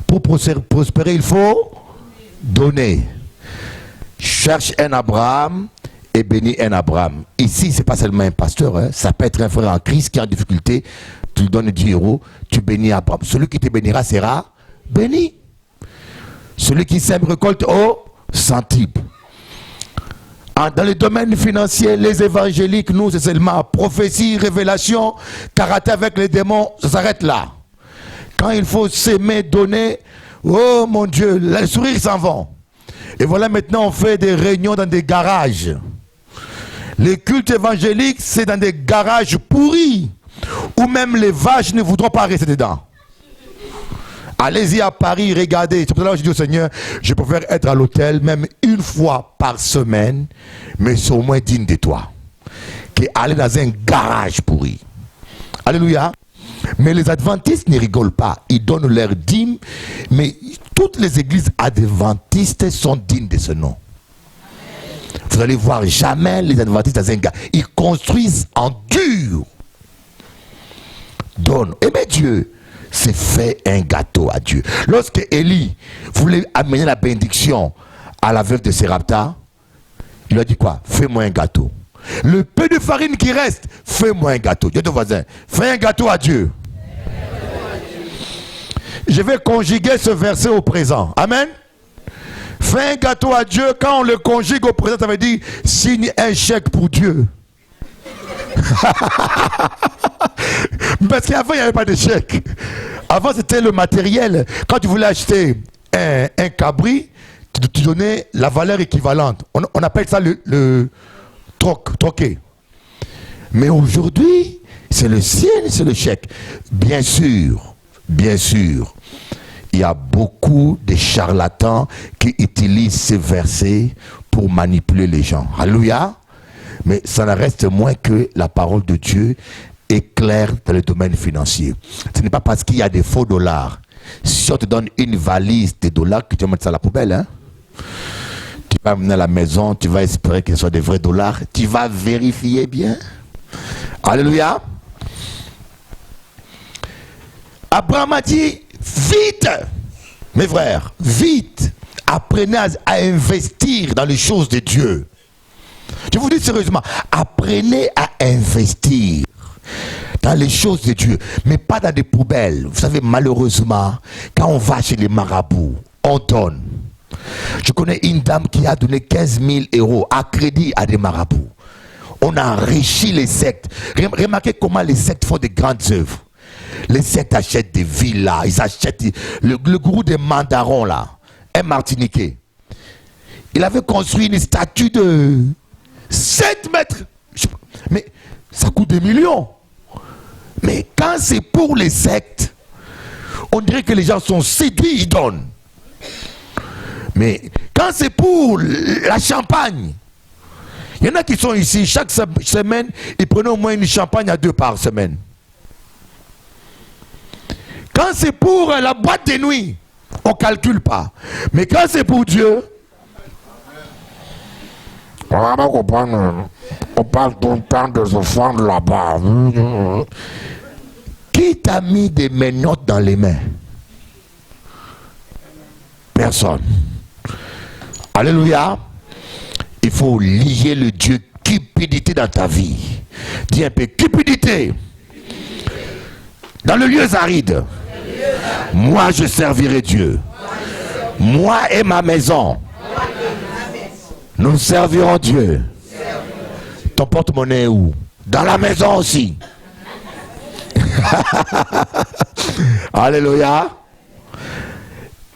Pour prospérer, il faut donner. Cherche un Abraham et bénis un Abraham. Ici, ce n'est pas seulement un pasteur. Hein. Ça peut être un frère en Christ qui est en difficulté. Tu lui donnes 10 euros, tu bénis Abraham. Celui qui te bénira sera béni. Celui qui sème récolte au centuple. Dans le domaine financier, les évangéliques, nous, c'est seulement prophétie, révélation, caractère avec les démons, ça s'arrête là. Quand il faut s'aimer, donner, oh mon Dieu, les sourires s'en vont. Et voilà, maintenant, on fait des réunions dans des garages. Les cultes évangéliques, c'est dans des garages pourris. Ou même les vaches ne voudront pas rester dedans. Allez-y à Paris, regardez. C'est pour ça que je dis au Seigneur, je préfère être à l'hôtel même une fois par semaine, mais c'est au moins digne de toi, qu'aller dans un garage pourri. Alléluia. Mais les adventistes ne rigolent pas. Ils donnent leur dîme, mais toutes les églises adventistes sont dignes de ce nom. Vous allez voir jamais les adventistes dans un garage. Ils construisent en dur. Donne. Aimez Dieu, c'est fait un gâteau à Dieu. Lorsque Élie voulait amener la bénédiction à la veuve de Sérapta, il a dit quoi? Fais-moi un gâteau. Le peu de farine qui reste, fais-moi un gâteau. Dieu ton voisin, fais un gâteau à Dieu. Je vais conjuguer ce verset au présent. Amen. Fais un gâteau à Dieu, quand on le conjugue au présent, ça veut dire signe un chèque pour Dieu. Parce qu'avant, il n'y avait pas de chèque. Avant, c'était le matériel. Quand tu voulais acheter un cabri, tu donnais la valeur équivalente. On appelle ça le troqué. Mais aujourd'hui, c'est le ciel, c'est le chèque. Bien sûr, il y a beaucoup de charlatans qui utilisent ces versets pour manipuler les gens. Alléluia. Mais ça ne reste moins que la parole de Dieu est claire dans le domaine financier. Ce n'est pas parce qu'il y a des faux dollars. Si on te donne une valise de dollars que tu vas mettre ça à la poubelle, hein? Tu vas amener à la maison, tu vas espérer que ce soit des vrais dollars. Tu vas vérifier bien. Alléluia. Abraham a dit, vite, mes frères, vite, apprenez à investir dans les choses de Dieu. Je vous dis sérieusement, apprenez à investir dans les choses de Dieu, mais pas dans des poubelles. Vous savez, malheureusement, quand on va chez les marabouts, on donne. Je connais une dame qui a donné 15 000 € à crédit à des marabouts. On a enrichi les sectes. Remarquez comment les sectes font de grandes œuvres. Les sectes achètent des villas, ils achètent le gourou des mandarons là, un Martiniquais. Il avait construit une statue de 7 mètres. Mais ça coûte des millions. Mais quand c'est pour les sectes, on dirait que les gens sont séduits, ils donnent. Mais quand c'est pour la champagne, il y en a qui sont ici, chaque semaine, ils prennent au moins une champagne à 2 par semaine. Quand c'est pour la boîte de nuit, on ne calcule pas. Mais quand c'est pour Dieu, on va pas comprendre. On parle tout le temps des offrandes là-bas. Qui t'a mis des menottes dans les mains? Personne. Alléluia. Il faut lier le Dieu cupidité dans ta vie. Dis un peu cupidité. Dans le lieu aride. Moi je servirai Dieu. Moi et ma maison. Nous servirons Dieu. Ton porte-monnaie est où? Dans la maison aussi. Alléluia.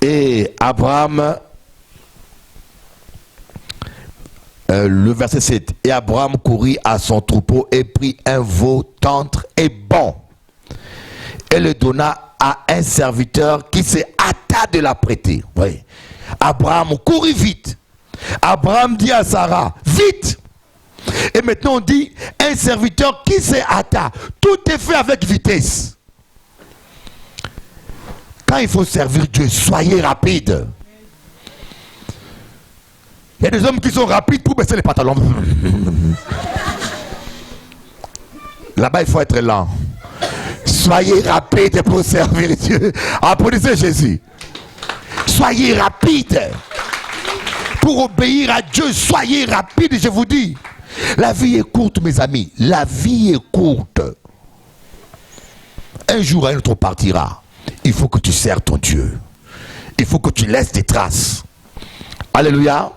Et Abraham, le verset 7. Et Abraham courut à son troupeau et prit un veau tendre et bon. Et le donna à un serviteur qui se hâta de la prêter. Oui. Abraham courut vite. Abraham dit à Sarah, vite. Et maintenant on dit, un serviteur qui se hâta. Tout est fait avec vitesse. Quand il faut servir Dieu, soyez rapide. Il y a des hommes qui sont rapides pour baisser les pantalons. Là-bas, il faut être lent. Soyez rapide pour servir Dieu. Applaudissez Jésus. Soyez rapide pour obéir à Dieu. Soyez rapide, je vous dis. La vie est courte, mes amis. La vie est courte. Un jour, un autre partira. Il faut que tu sers ton Dieu. Il faut que tu laisses des traces. Alléluia.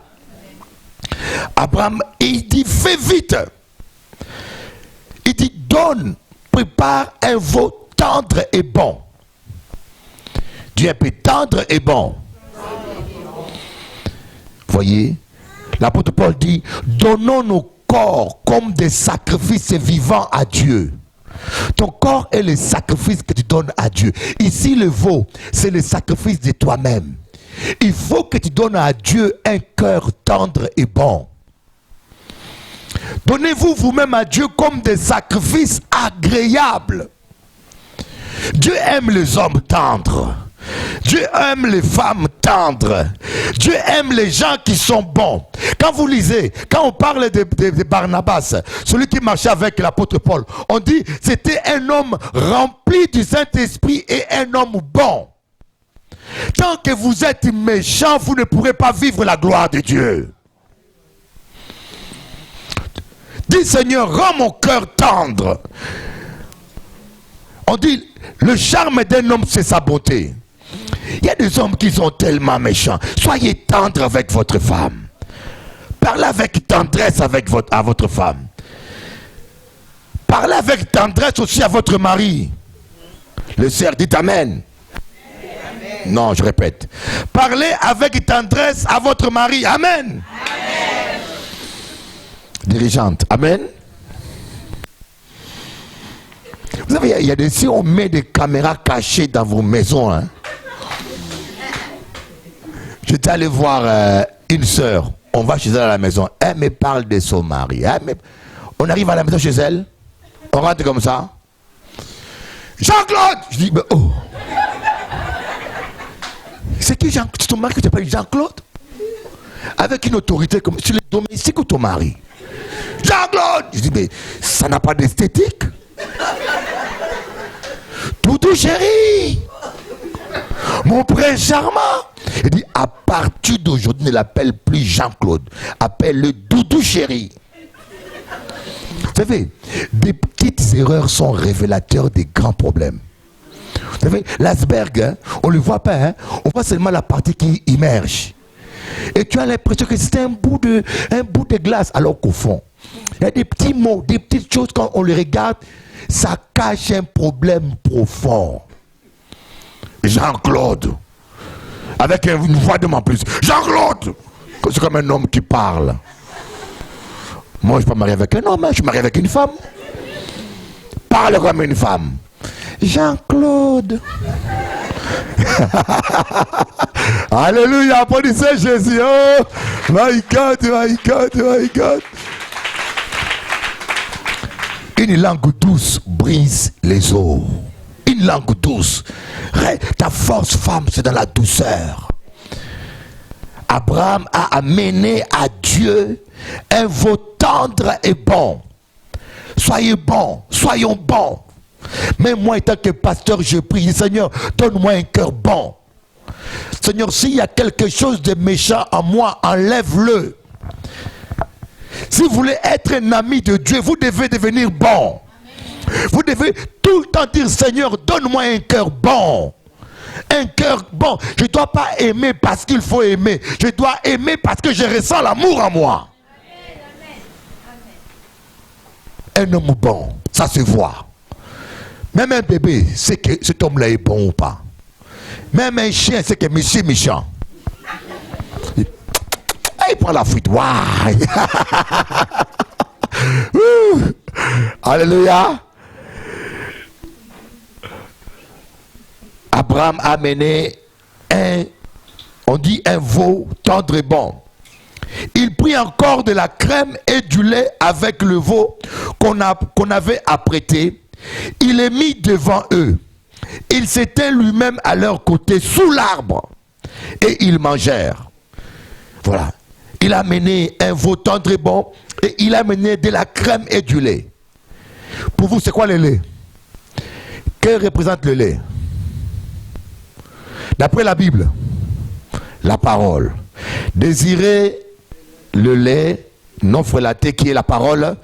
Abraham, il dit, fais vite. Il dit, donne, prépare un veau tendre et bon. Dieu un peu tendre et bon. Voyez, l'apôtre Paul dit, donnons nos corps comme des sacrifices vivants à Dieu. Ton corps est le sacrifice que tu donnes à Dieu. Ici, le veau, c'est le sacrifice de toi-même. Il faut que tu donnes à Dieu un cœur tendre et bon. Donnez-vous vous-même à Dieu comme des sacrifices agréables. Dieu aime les hommes tendres. Dieu aime les femmes tendres. Dieu aime les gens qui sont bons. Quand vous lisez, quand on parle de Barnabas, celui qui marchait avec l'apôtre Paul, on dit c'était un homme rempli du Saint-Esprit et un homme bon. Tant que vous êtes méchant, vous ne pourrez pas vivre la gloire de Dieu. Dis Seigneur, rends mon cœur tendre. On dit le charme d'un homme c'est sa beauté. Il y a des hommes qui sont tellement méchants. Soyez tendre avec votre femme. Parlez avec tendresse à votre femme. Parlez avec tendresse aussi à votre mari. Le sœur, dites Amen. Non, je répète. Parlez avec tendresse à votre mari. Amen. Amen. Dirigeante. Amen. Vous savez, il y a des si on met des caméras cachées dans vos maisons. Hein. J'étais allé voir une sœur. On va chez elle à la maison. Elle me parle de son mari. On arrive à la maison chez elle. On rentre comme ça. Jean-Claude! Je dis, mais oh! C'est qui Jean? C'est ton mari que tu appelles Jean-Claude? Avec une autorité comme tu es domestique ou ton mari? Jean-Claude! Je dis, mais ça n'a pas d'esthétique. Toutou chéri! Mon prince charmant! Il dit, à partir d'aujourd'hui, ne l'appelle plus Jean-Claude. Appelle-le Doudou chéri. Vous savez, des petites erreurs sont révélateurs des grands problèmes. Vous savez, l'iceberg, hein, on ne le voit pas, hein, on voit seulement la partie qui immerge. Et tu as l'impression que c'est un bout de glace, alors qu'au fond, il y a des petits mots, des petites choses, quand on les regarde, ça cache un problème profond. Jean-Claude, avec une voix de en plus. Jean-Claude, c'est comme un homme qui parle. Moi, je ne suis pas marié avec un homme, hein, je suis marié avec une femme. Parle comme une femme. Jean-Claude. Alléluia, applaudissez Jésus. Oh, my God, my God, my God. Une langue douce brise les eaux. Une langue douce. Ta force, femme, c'est dans la douceur. Abraham a amené à Dieu un veau tendre et bon. Soyez bons, soyons bons. Même moi, étant que pasteur, je prie, Seigneur, donne-moi un cœur bon. Seigneur, s'il y a quelque chose de méchant en moi, enlève-le. Si vous voulez être un ami de Dieu, vous devez devenir bon. Vous devez tout le temps dire, Seigneur, donne-moi un cœur bon. Un cœur bon. Je ne dois pas aimer parce qu'il faut aimer. Je dois aimer parce que je ressens l'amour en moi. Un homme bon, ça se voit. Même un bébé sait que cet homme-là est bon ou pas. Même un chien sait que monsieur est méchant. Il prend la fuite. Waouh! Alléluia! Abraham a amené un veau tendre et bon. Il prit encore de la crème et du lait avec le veau qu'on avait apprêté. Il les mit devant eux. Il s'était lui-même à leur côté sous l'arbre. Et ils mangèrent. Voilà. Il a amené un veau tendre et bon. Et il a amené de la crème et du lait. Pour vous, c'est quoi le lait? Que représente le lait? D'après la Bible, la parole. Désirez le lait non frelaté qui est la parole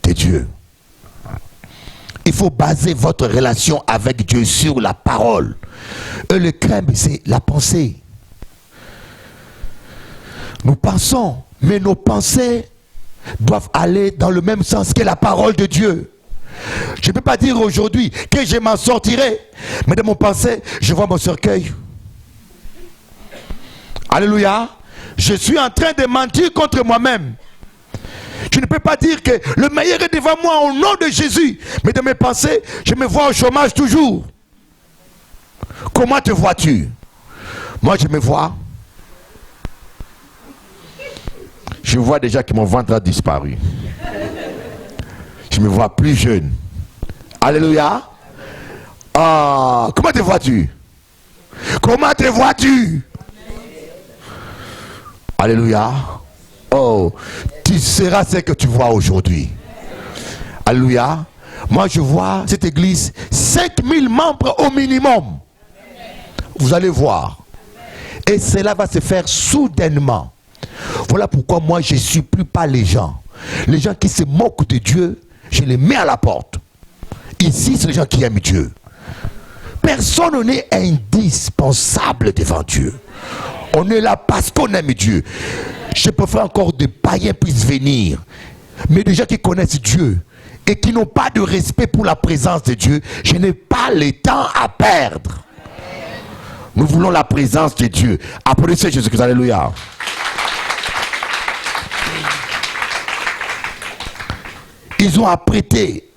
de Dieu. Il faut baser votre relation avec Dieu sur la parole. Et le crème, c'est la pensée. Nous pensons, mais nos pensées doivent aller dans le même sens que la parole de Dieu. Je ne peux pas dire aujourd'hui que je m'en sortirai, mais dans mon pensée, je vois mon cercueil. Alléluia. Je suis en train de mentir contre moi-même. Je ne peux pas dire que le meilleur est devant moi au nom de Jésus. Mais dans mes pensées, je me vois au chômage toujours. Comment te vois-tu? Moi, je me vois. Je vois déjà que mon ventre a disparu. Je me vois plus jeune. Alléluia. Ah, comment te vois-tu? Comment te vois-tu? Alléluia. Oh, tu seras ce que tu vois aujourd'hui. Alléluia. Moi, je vois cette église, 5000 membres au minimum. Vous allez voir. Et cela va se faire soudainement. Voilà pourquoi moi, je ne supplie pas les gens. Les gens qui se moquent de Dieu, je les mets à la porte. Ici, c'est les gens qui aiment Dieu. Personne n'est indispensable devant Dieu. On est là parce qu'on aime Dieu. Je préfère encore des païens puissent venir, mais des gens qui connaissent Dieu et qui n'ont pas de respect pour la présence de Dieu, je n'ai pas le temps à perdre. Nous voulons la présence de Dieu. Applaudissez Jésus-Christ. Alléluia. Ils ont apprêté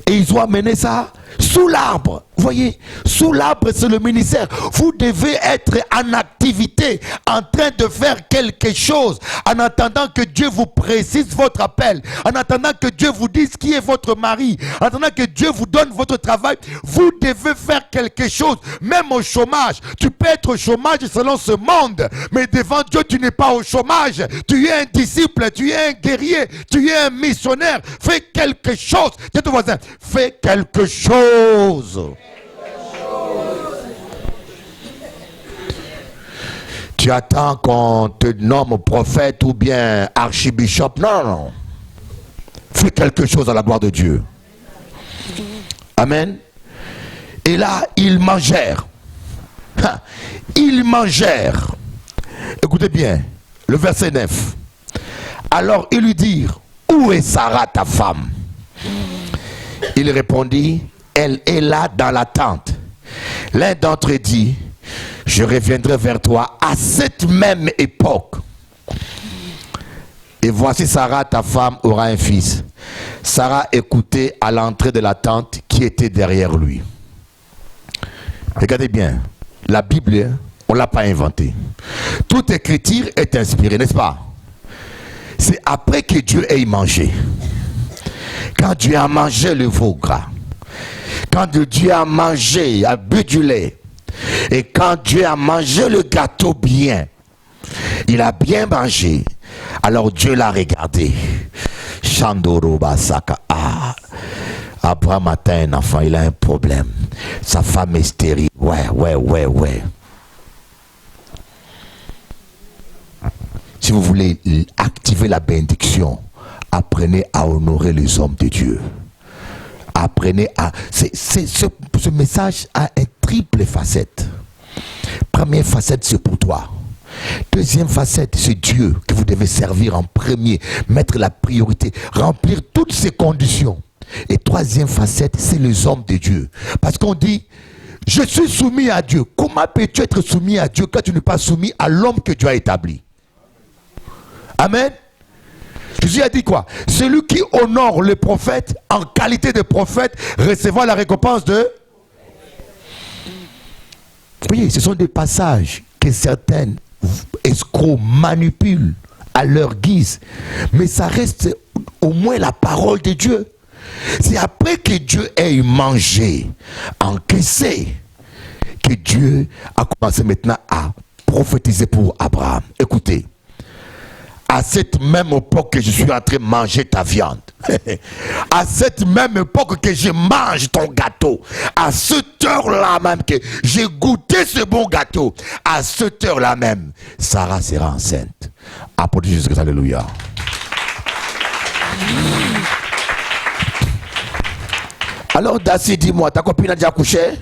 et ils ont amené ça sous l'arbre. Vous voyez, sous l'arbre, c'est le ministère. Vous devez être en activité, en train de faire quelque chose, en attendant que Dieu vous précise votre appel, en attendant que Dieu vous dise qui est votre mari, en attendant que Dieu vous donne votre travail. Vous devez faire quelque chose, même au chômage. Tu peux être au chômage selon ce monde, mais devant Dieu, tu n'es pas au chômage. Tu es un disciple, tu es un guerrier, tu es un missionnaire. Fais quelque chose. Dis à ton voisin, fais quelque chose. Tu attends qu'on te nomme prophète ou bien archibishop. Non, non, non. Fais quelque chose à la gloire de Dieu. Amen. Et là, ils mangèrent. Ils mangèrent. Écoutez bien, le verset 9. Alors ils lui dirent, où est Sarah ta femme? Il répondit, elle est là dans la tente. L'un d'entre eux dit, je reviendrai vers toi à cette même époque. Et voici Sarah, ta femme, aura un fils. Sarah écoutait à l'entrée de la tente qui était derrière lui. Regardez bien, la Bible, on ne l'a pas inventée. Toute écriture est inspirée, n'est-ce pas? C'est après que Dieu ait mangé. Quand Dieu a mangé le veau gras, quand Dieu a mangé, a bu du lait, et quand Dieu a mangé le gâteau bien, il a bien mangé, alors Dieu l'a regardé. Chandoro Basaka. Ah, Abraham a un enfant, il a un problème. Sa femme est stérile. Ouais. Si vous voulez activer la bénédiction, apprenez à honorer les hommes de Dieu. Apprenez à... Ce message a une triple facette. Première facette, c'est pour toi. Deuxième facette, c'est Dieu que vous devez servir en premier, mettre la priorité, remplir toutes ces conditions. Et troisième facette, c'est les hommes de Dieu. Parce qu'on dit, je suis soumis à Dieu. Comment peux-tu être soumis à Dieu quand tu n'es pas soumis à l'homme que Dieu a établi? Amen. Jésus a dit quoi? Celui qui honore le prophète en qualité de prophète recevra la récompense de... Vous voyez, ce sont des passages que certaines escrocs manipulent à leur guise. Mais ça reste au moins la parole de Dieu. C'est après que Dieu ait mangé, encaissé, que Dieu a commencé maintenant à prophétiser pour Abraham. Écoutez. À cette même époque que je suis en train de manger ta viande, à cette même époque que je mange ton gâteau, à cette heure-là même que j'ai goûté ce bon gâteau, à cette heure-là même, Sarah sera enceinte. Applaudissez Jésus-Christ, alléluia. Alors Dassi, dis-moi, ta copine a déjà couché?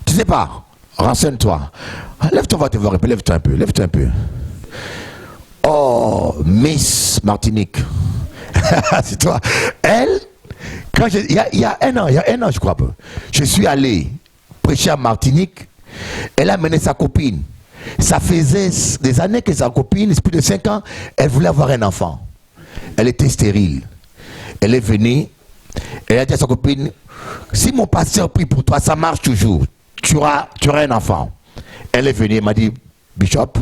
Tu sais pas? Renseigne-toi. Lève-toi, on va te voir un peu, lève-toi un peu, lève-toi un peu. Oh, Miss Martinique. C'est toi. Elle, quand il y a un an, je crois. Je suis allé prêcher à Martinique. Elle a mené sa copine. Ça faisait des années que sa copine, plus de 5 ans, elle voulait avoir un enfant. Elle était stérile. Elle est venue. Elle a dit à sa copine, si mon pasteur prie pour toi, ça marche toujours. Tu auras un enfant. Elle est venue, elle m'a dit, Bishop,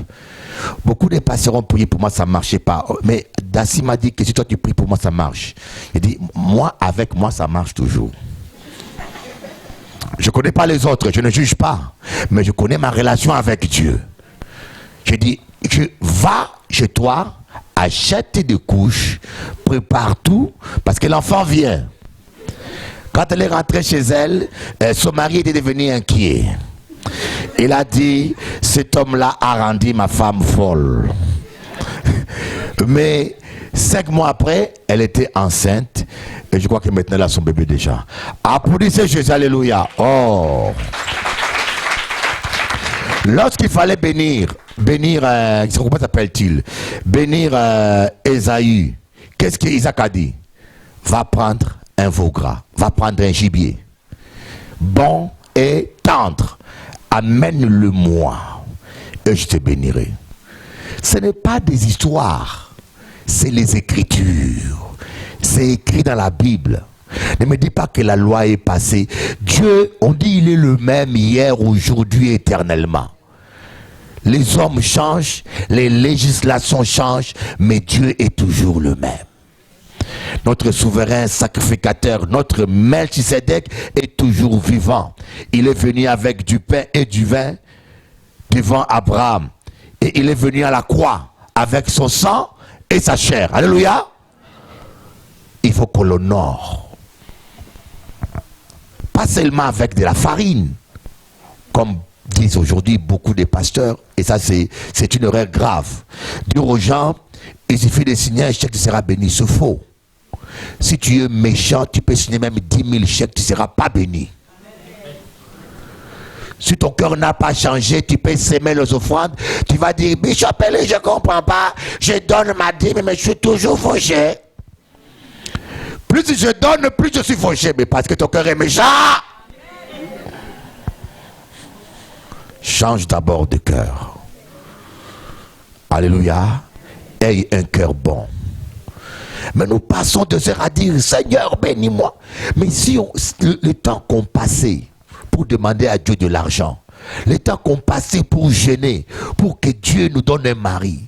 beaucoup de pasteurs ont prié pour moi, ça ne marchait pas. Mais Dassi m'a dit que si toi tu pries pour moi, ça marche. Il dit, moi, avec moi, ça marche toujours. Je ne connais pas les autres, je ne juge pas. Mais je connais ma relation avec Dieu. Je dis, va chez toi, achète des couches, prépare tout, parce que l'enfant vient. Quand elle est rentrée chez elle, son mari était devenu inquiet. Il a dit, cet homme-là a rendu ma femme folle. Mais 5 mois après, elle était enceinte Et je crois que maintenant, elle a son bébé déjà. Applaudissez Jésus, alléluia. Oh. Lorsqu'il fallait bénir, comment s'appelle-t-il? Bénir Ésaü. Qu'est-ce qu'Isaac a dit? Va prendre un veau gras, va prendre un gibier. Bon et tendre. Amène-le-moi et je te bénirai. Ce n'est pas des histoires, c'est les Écritures. C'est écrit dans la Bible. Ne me dis pas que la loi est passée. Dieu, on dit il est le même hier, aujourd'hui, éternellement. Les hommes changent, les législations changent, mais Dieu est toujours le même. Notre souverain sacrificateur, notre Melchisedec est toujours vivant. Il est venu avec du pain et du vin devant Abraham. Et il est venu à la croix avec son sang et sa chair. Alléluia. Il faut qu'on l'honore. Pas seulement avec de la farine, comme disent aujourd'hui beaucoup de pasteurs, et ça c'est une erreur grave. Dire aux gens, il suffit de signer un chèque, tu seras béni. C'est faux. Si tu es méchant, tu peux signer même 10 000 chèques, tu ne seras pas béni. Si ton cœur n'a pas changé, tu peux s'aimer les offrandes. Tu vas dire, Bishop Eli, je ne comprends pas, je donne ma dîme, mais je suis toujours fauché. Plus je donne, plus je suis fauché, mais parce que ton cœur est méchant. Change d'abord de cœur. Alléluia. Aie un cœur bon. Mais nous passons 2 heures à dire, Seigneur, bénis-moi. Mais si le temps qu'on passait pour demander à Dieu de l'argent, le temps qu'on passait pour gêner, pour que Dieu nous donne un mari,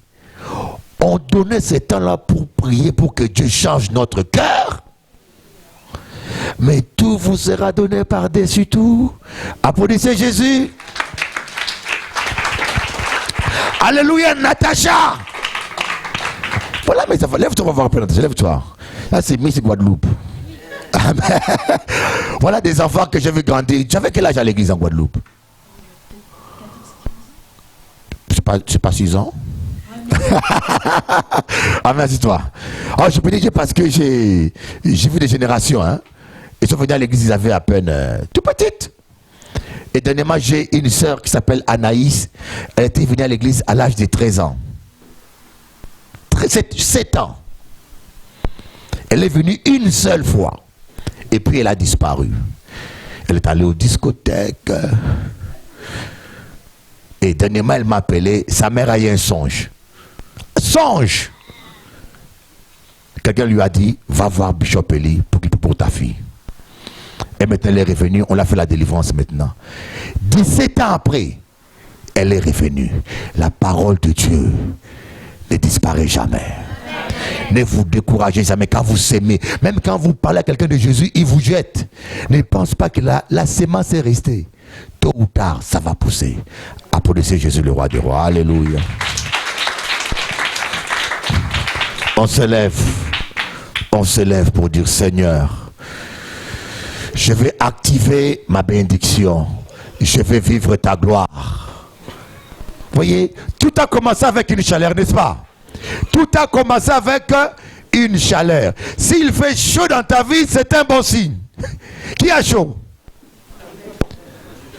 on donnait ce temps-là pour prier, pour que Dieu change notre cœur. Mais tout vous sera donné par-dessus tout. Applaudissez Jésus. Alléluia, Natacha. Voilà, mais ça va. Lève-toi, on va voir un peu, Natacha. Lève-toi. Là, c'est Miss Guadeloupe. Amen. Voilà des enfants que j'ai vu grandir. J'avais quel âge à l'église en Guadeloupe? C'est pas 6 ans. Amen, assis-toi. Oh, je peux dire parce que j'ai vu des générations, hein. Ils sont venus à l'église, ils avaient à peine tout petite. Et dernièrement, j'ai une sœur qui s'appelle Anaïs. Elle était venue à l'église à l'âge de 13 ans. 7 ans. Elle est venue une seule fois. Et puis elle a disparu. Elle est allée aux discothèques. Et dernièrement, elle m'a appelé. Sa mère a eu un songe. Songe! Quelqu'un lui a dit, va voir Bishop Eli pour ta fille. Et maintenant elle est revenue, on l'a fait la délivrance maintenant. 17 ans après, elle est revenue. La parole de Dieu ne disparaît jamais. Ne vous découragez jamais quand vous s'aimez. Même quand vous parlez à quelqu'un de Jésus, il vous jette. Ne pense pas que la sémence est restée. Tôt ou tard, ça va pousser. Applaudissez Jésus, le roi des rois. Alléluia. On se lève pour dire, Seigneur, je vais activer ma bénédiction. Je vais vivre ta gloire. Vous voyez, tout a commencé avec une chaleur, n'est-ce pas? Tout a commencé avec une chaleur. S'il fait chaud dans ta vie, c'est un bon signe. Qui a chaud?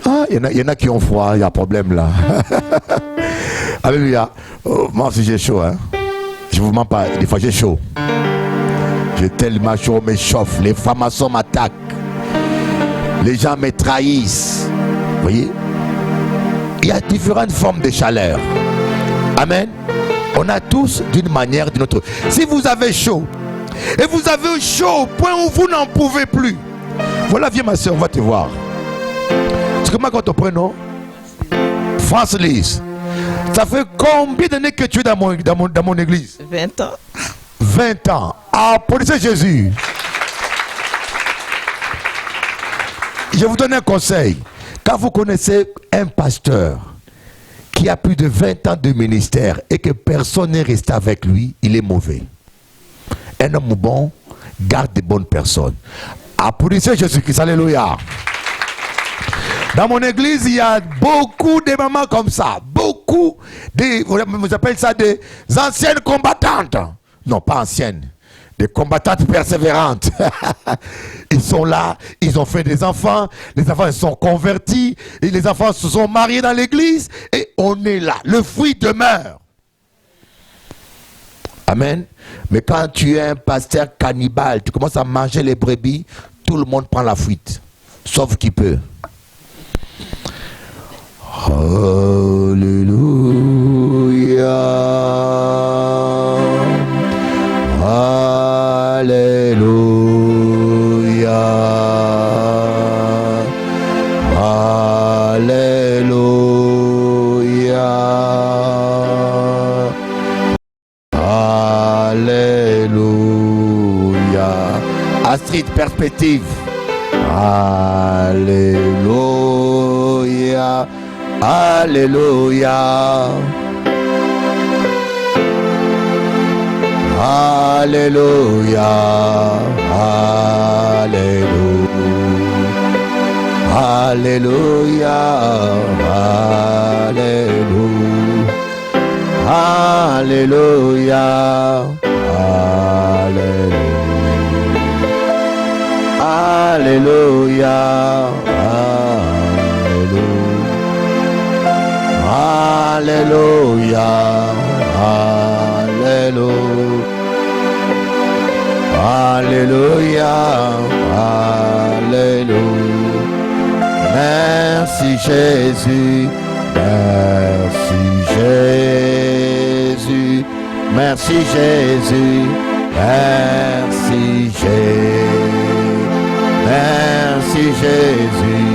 Ah, il y en a qui ont froid, il y a un problème là. Alléluia. Oh, moi aussi j'ai chaud, hein. Je ne vous mens pas, des fois j'ai chaud. J'ai tellement chaud, on m'échauffe. Les francs-maçons m'attaquent. Les gens me trahissent. Vous voyez? Il y a différentes formes de chaleur. Amen. On a tous d'une manière ou d'une autre. Si vous avez chaud, et vous avez chaud au point où vous n'en pouvez plus. Voilà, viens ma soeur, on va te voir. C'est comment quand on prénom? France Lise. Ça fait combien d'années que tu es dans mon église? 20 ans. 20 ans. Applaudissez Jésus. Je vous donne un conseil. Quand vous connaissez un pasteur qui a plus de 20 ans de ministère et que personne n'est resté avec lui, il est mauvais. Un homme bon garde de bonnes personnes. Applaudissez Jésus-Christ. Alléluia. Dans mon église, il y a beaucoup de mamans comme ça. Beaucoup de, vous appelez ça des anciennes combattantes. Non, pas anciennes. des combattantes persévérantes. Ils sont là, ils ont fait des enfants, les enfants ils sont convertis, et les enfants se sont mariés dans l'église, et on est là. Le fruit demeure. Amen. Mais quand tu es un pasteur cannibale, tu commences à manger les brebis, tout le monde prend la fuite. Sauf qui peut. Alléluia. Alléluia. Alléluia. Alléluia. Astrid, perspective. Alléluia. Alléluia. Alléluia. Alléluia. Alléluia. Alléluia. Alléluia. Alléluia. Alléluia. Alléluia. Merci Jésus. Merci Jésus. Merci Jésus. Merci Jésus. Merci Jésus.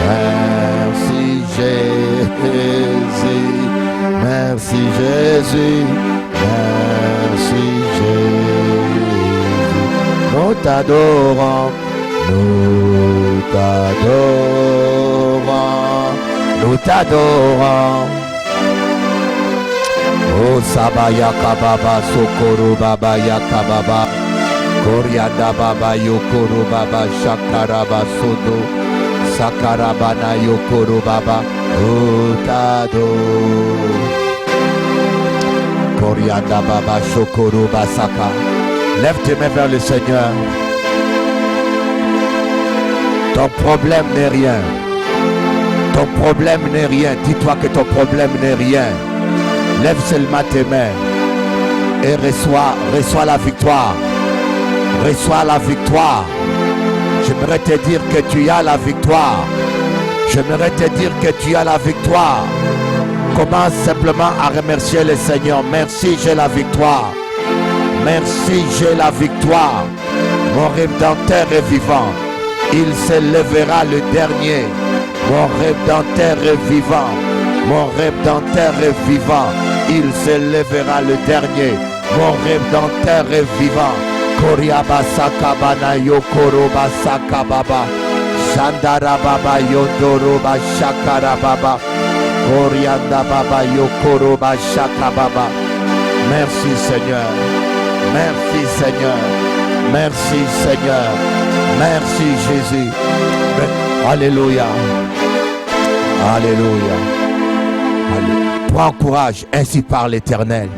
Merci Jésus. Merci Jésus. Merci Jésus. Nous t'adorons. Nous t'adorons. Nous t'adorons. Oh Sabaya Kababa Sokoro Baba Yakababa Koryada Baba Yokoro Baba Shakaraba Sodo Sakarabana Yokoro Baba Oh Tado Koryada Baba Shokoro Basaka. Lève tes mains vers le Seigneur. Ton problème n'est rien. Ton problème n'est rien. Dis-toi que ton problème n'est rien. Lève seulement tes mains et reçois la victoire. Reçois la victoire. J'aimerais te dire que tu as la victoire. J'aimerais te dire que tu as la victoire. Commence simplement à remercier le Seigneur. Merci, j'ai la victoire. Merci, j'ai la victoire. Mon Rédempteur est vivant. Il se lèvera le dernier. Mon Rédempteur est vivant. Mon Rédempteur est vivant. Il se lèvera le dernier. Mon Rédempteur est vivant. Koriaba Sakabana Yokoroba Sakababa. Shandara Baba Yodoroba Shakara Baba. Korianda Baba Yokoroba Shakababa. Merci Seigneur. Merci Seigneur. Merci Seigneur. Merci Jésus. Alléluia. Alléluia. Prends courage, ainsi par l'Éternel.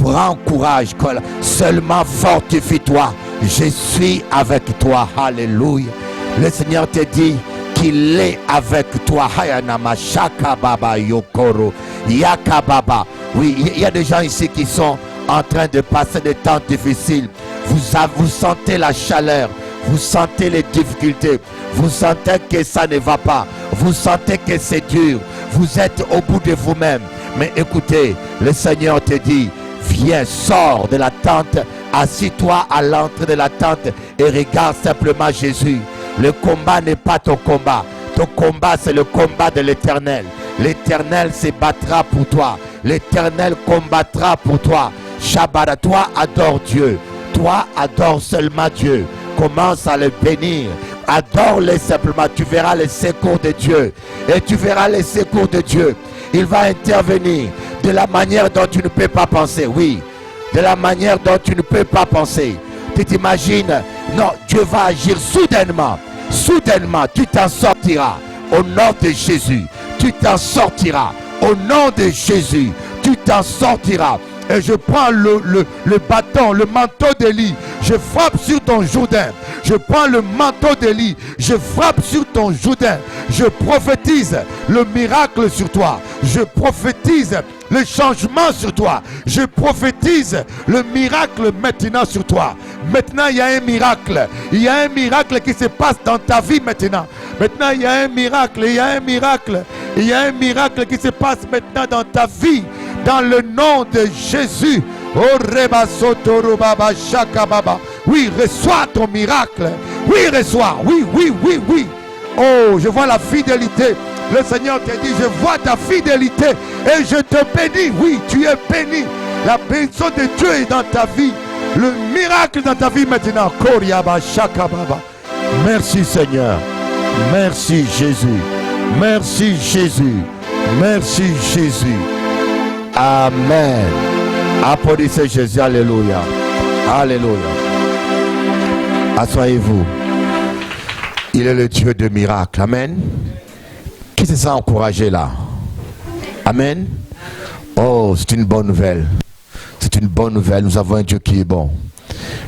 Prends courage, seulement fortifie-toi. Je suis avec toi. Alléluia. Le Seigneur te dit qu'il est avec toi. Hayanama Shakababa Yokoro Yakababa. Oui, il y a des gens ici qui sont en train de passer des temps difficiles. Vous sentez la chaleur. Vous sentez les difficultés. Vous sentez que ça ne va pas. Vous sentez que c'est dur. Vous êtes au bout de vous-même. Mais écoutez, le Seigneur te dit, viens, sors de la tente, assis-toi à l'entrée de la tente et regarde simplement Jésus. Le combat n'est pas ton combat. Ton combat, c'est le combat de l'Éternel. L'Éternel se battra pour toi. L'Éternel combattra pour toi. Shabbat, toi adore Dieu. Toi adore seulement Dieu. Commence à le bénir. Adore-le simplement. Tu verras les secours de Dieu. Et tu verras les secours de Dieu. Il va intervenir de la manière dont tu ne peux pas penser. Oui, de la manière dont tu ne peux pas penser. Tu t'imagines? Non, Dieu va agir soudainement. Soudainement, tu t'en sortiras. Au nom de Jésus, tu t'en sortiras. Au nom de Jésus, tu t'en sortiras. et je prends le bâton, le manteau d'Élie. Je frappe sur ton Jourdain. Je prends le manteau d'Élie. Je frappe sur ton Jourdain. Je prophétise le miracle sur toi. Je prophétise le changement sur toi. Je prophétise le miracle maintenant sur toi. Maintenant, il y a un miracle. Il y a un miracle qui se passe dans ta vie maintenant. Maintenant, il y a un miracle. Il y a un miracle. Il y a un miracle qui se passe maintenant dans ta vie. Dans le nom de Jésus. Oh, Reba Sotoro Baba Shaka Baba. Oui, reçois ton miracle. Oui, reçois. Oui, oui, oui, oui. Oh, je vois la fidélité. Le Seigneur te dit, je vois ta fidélité et je te bénis. Oui, tu es béni. La bénédiction de Dieu est dans ta vie. Le miracle dans ta vie maintenant. Koriaba Shaka Baba. Merci Seigneur. Merci Jésus. Merci Jésus. Merci Jésus. Amen. Applaudissez Jésus. Alléluia. Alléluia. Asseyez-vous. Il est le Dieu de miracles. Amen. Qui se sent encouragé là? Amen. Oh, c'est une bonne nouvelle. C'est une bonne nouvelle. Nous avons un Dieu qui est bon.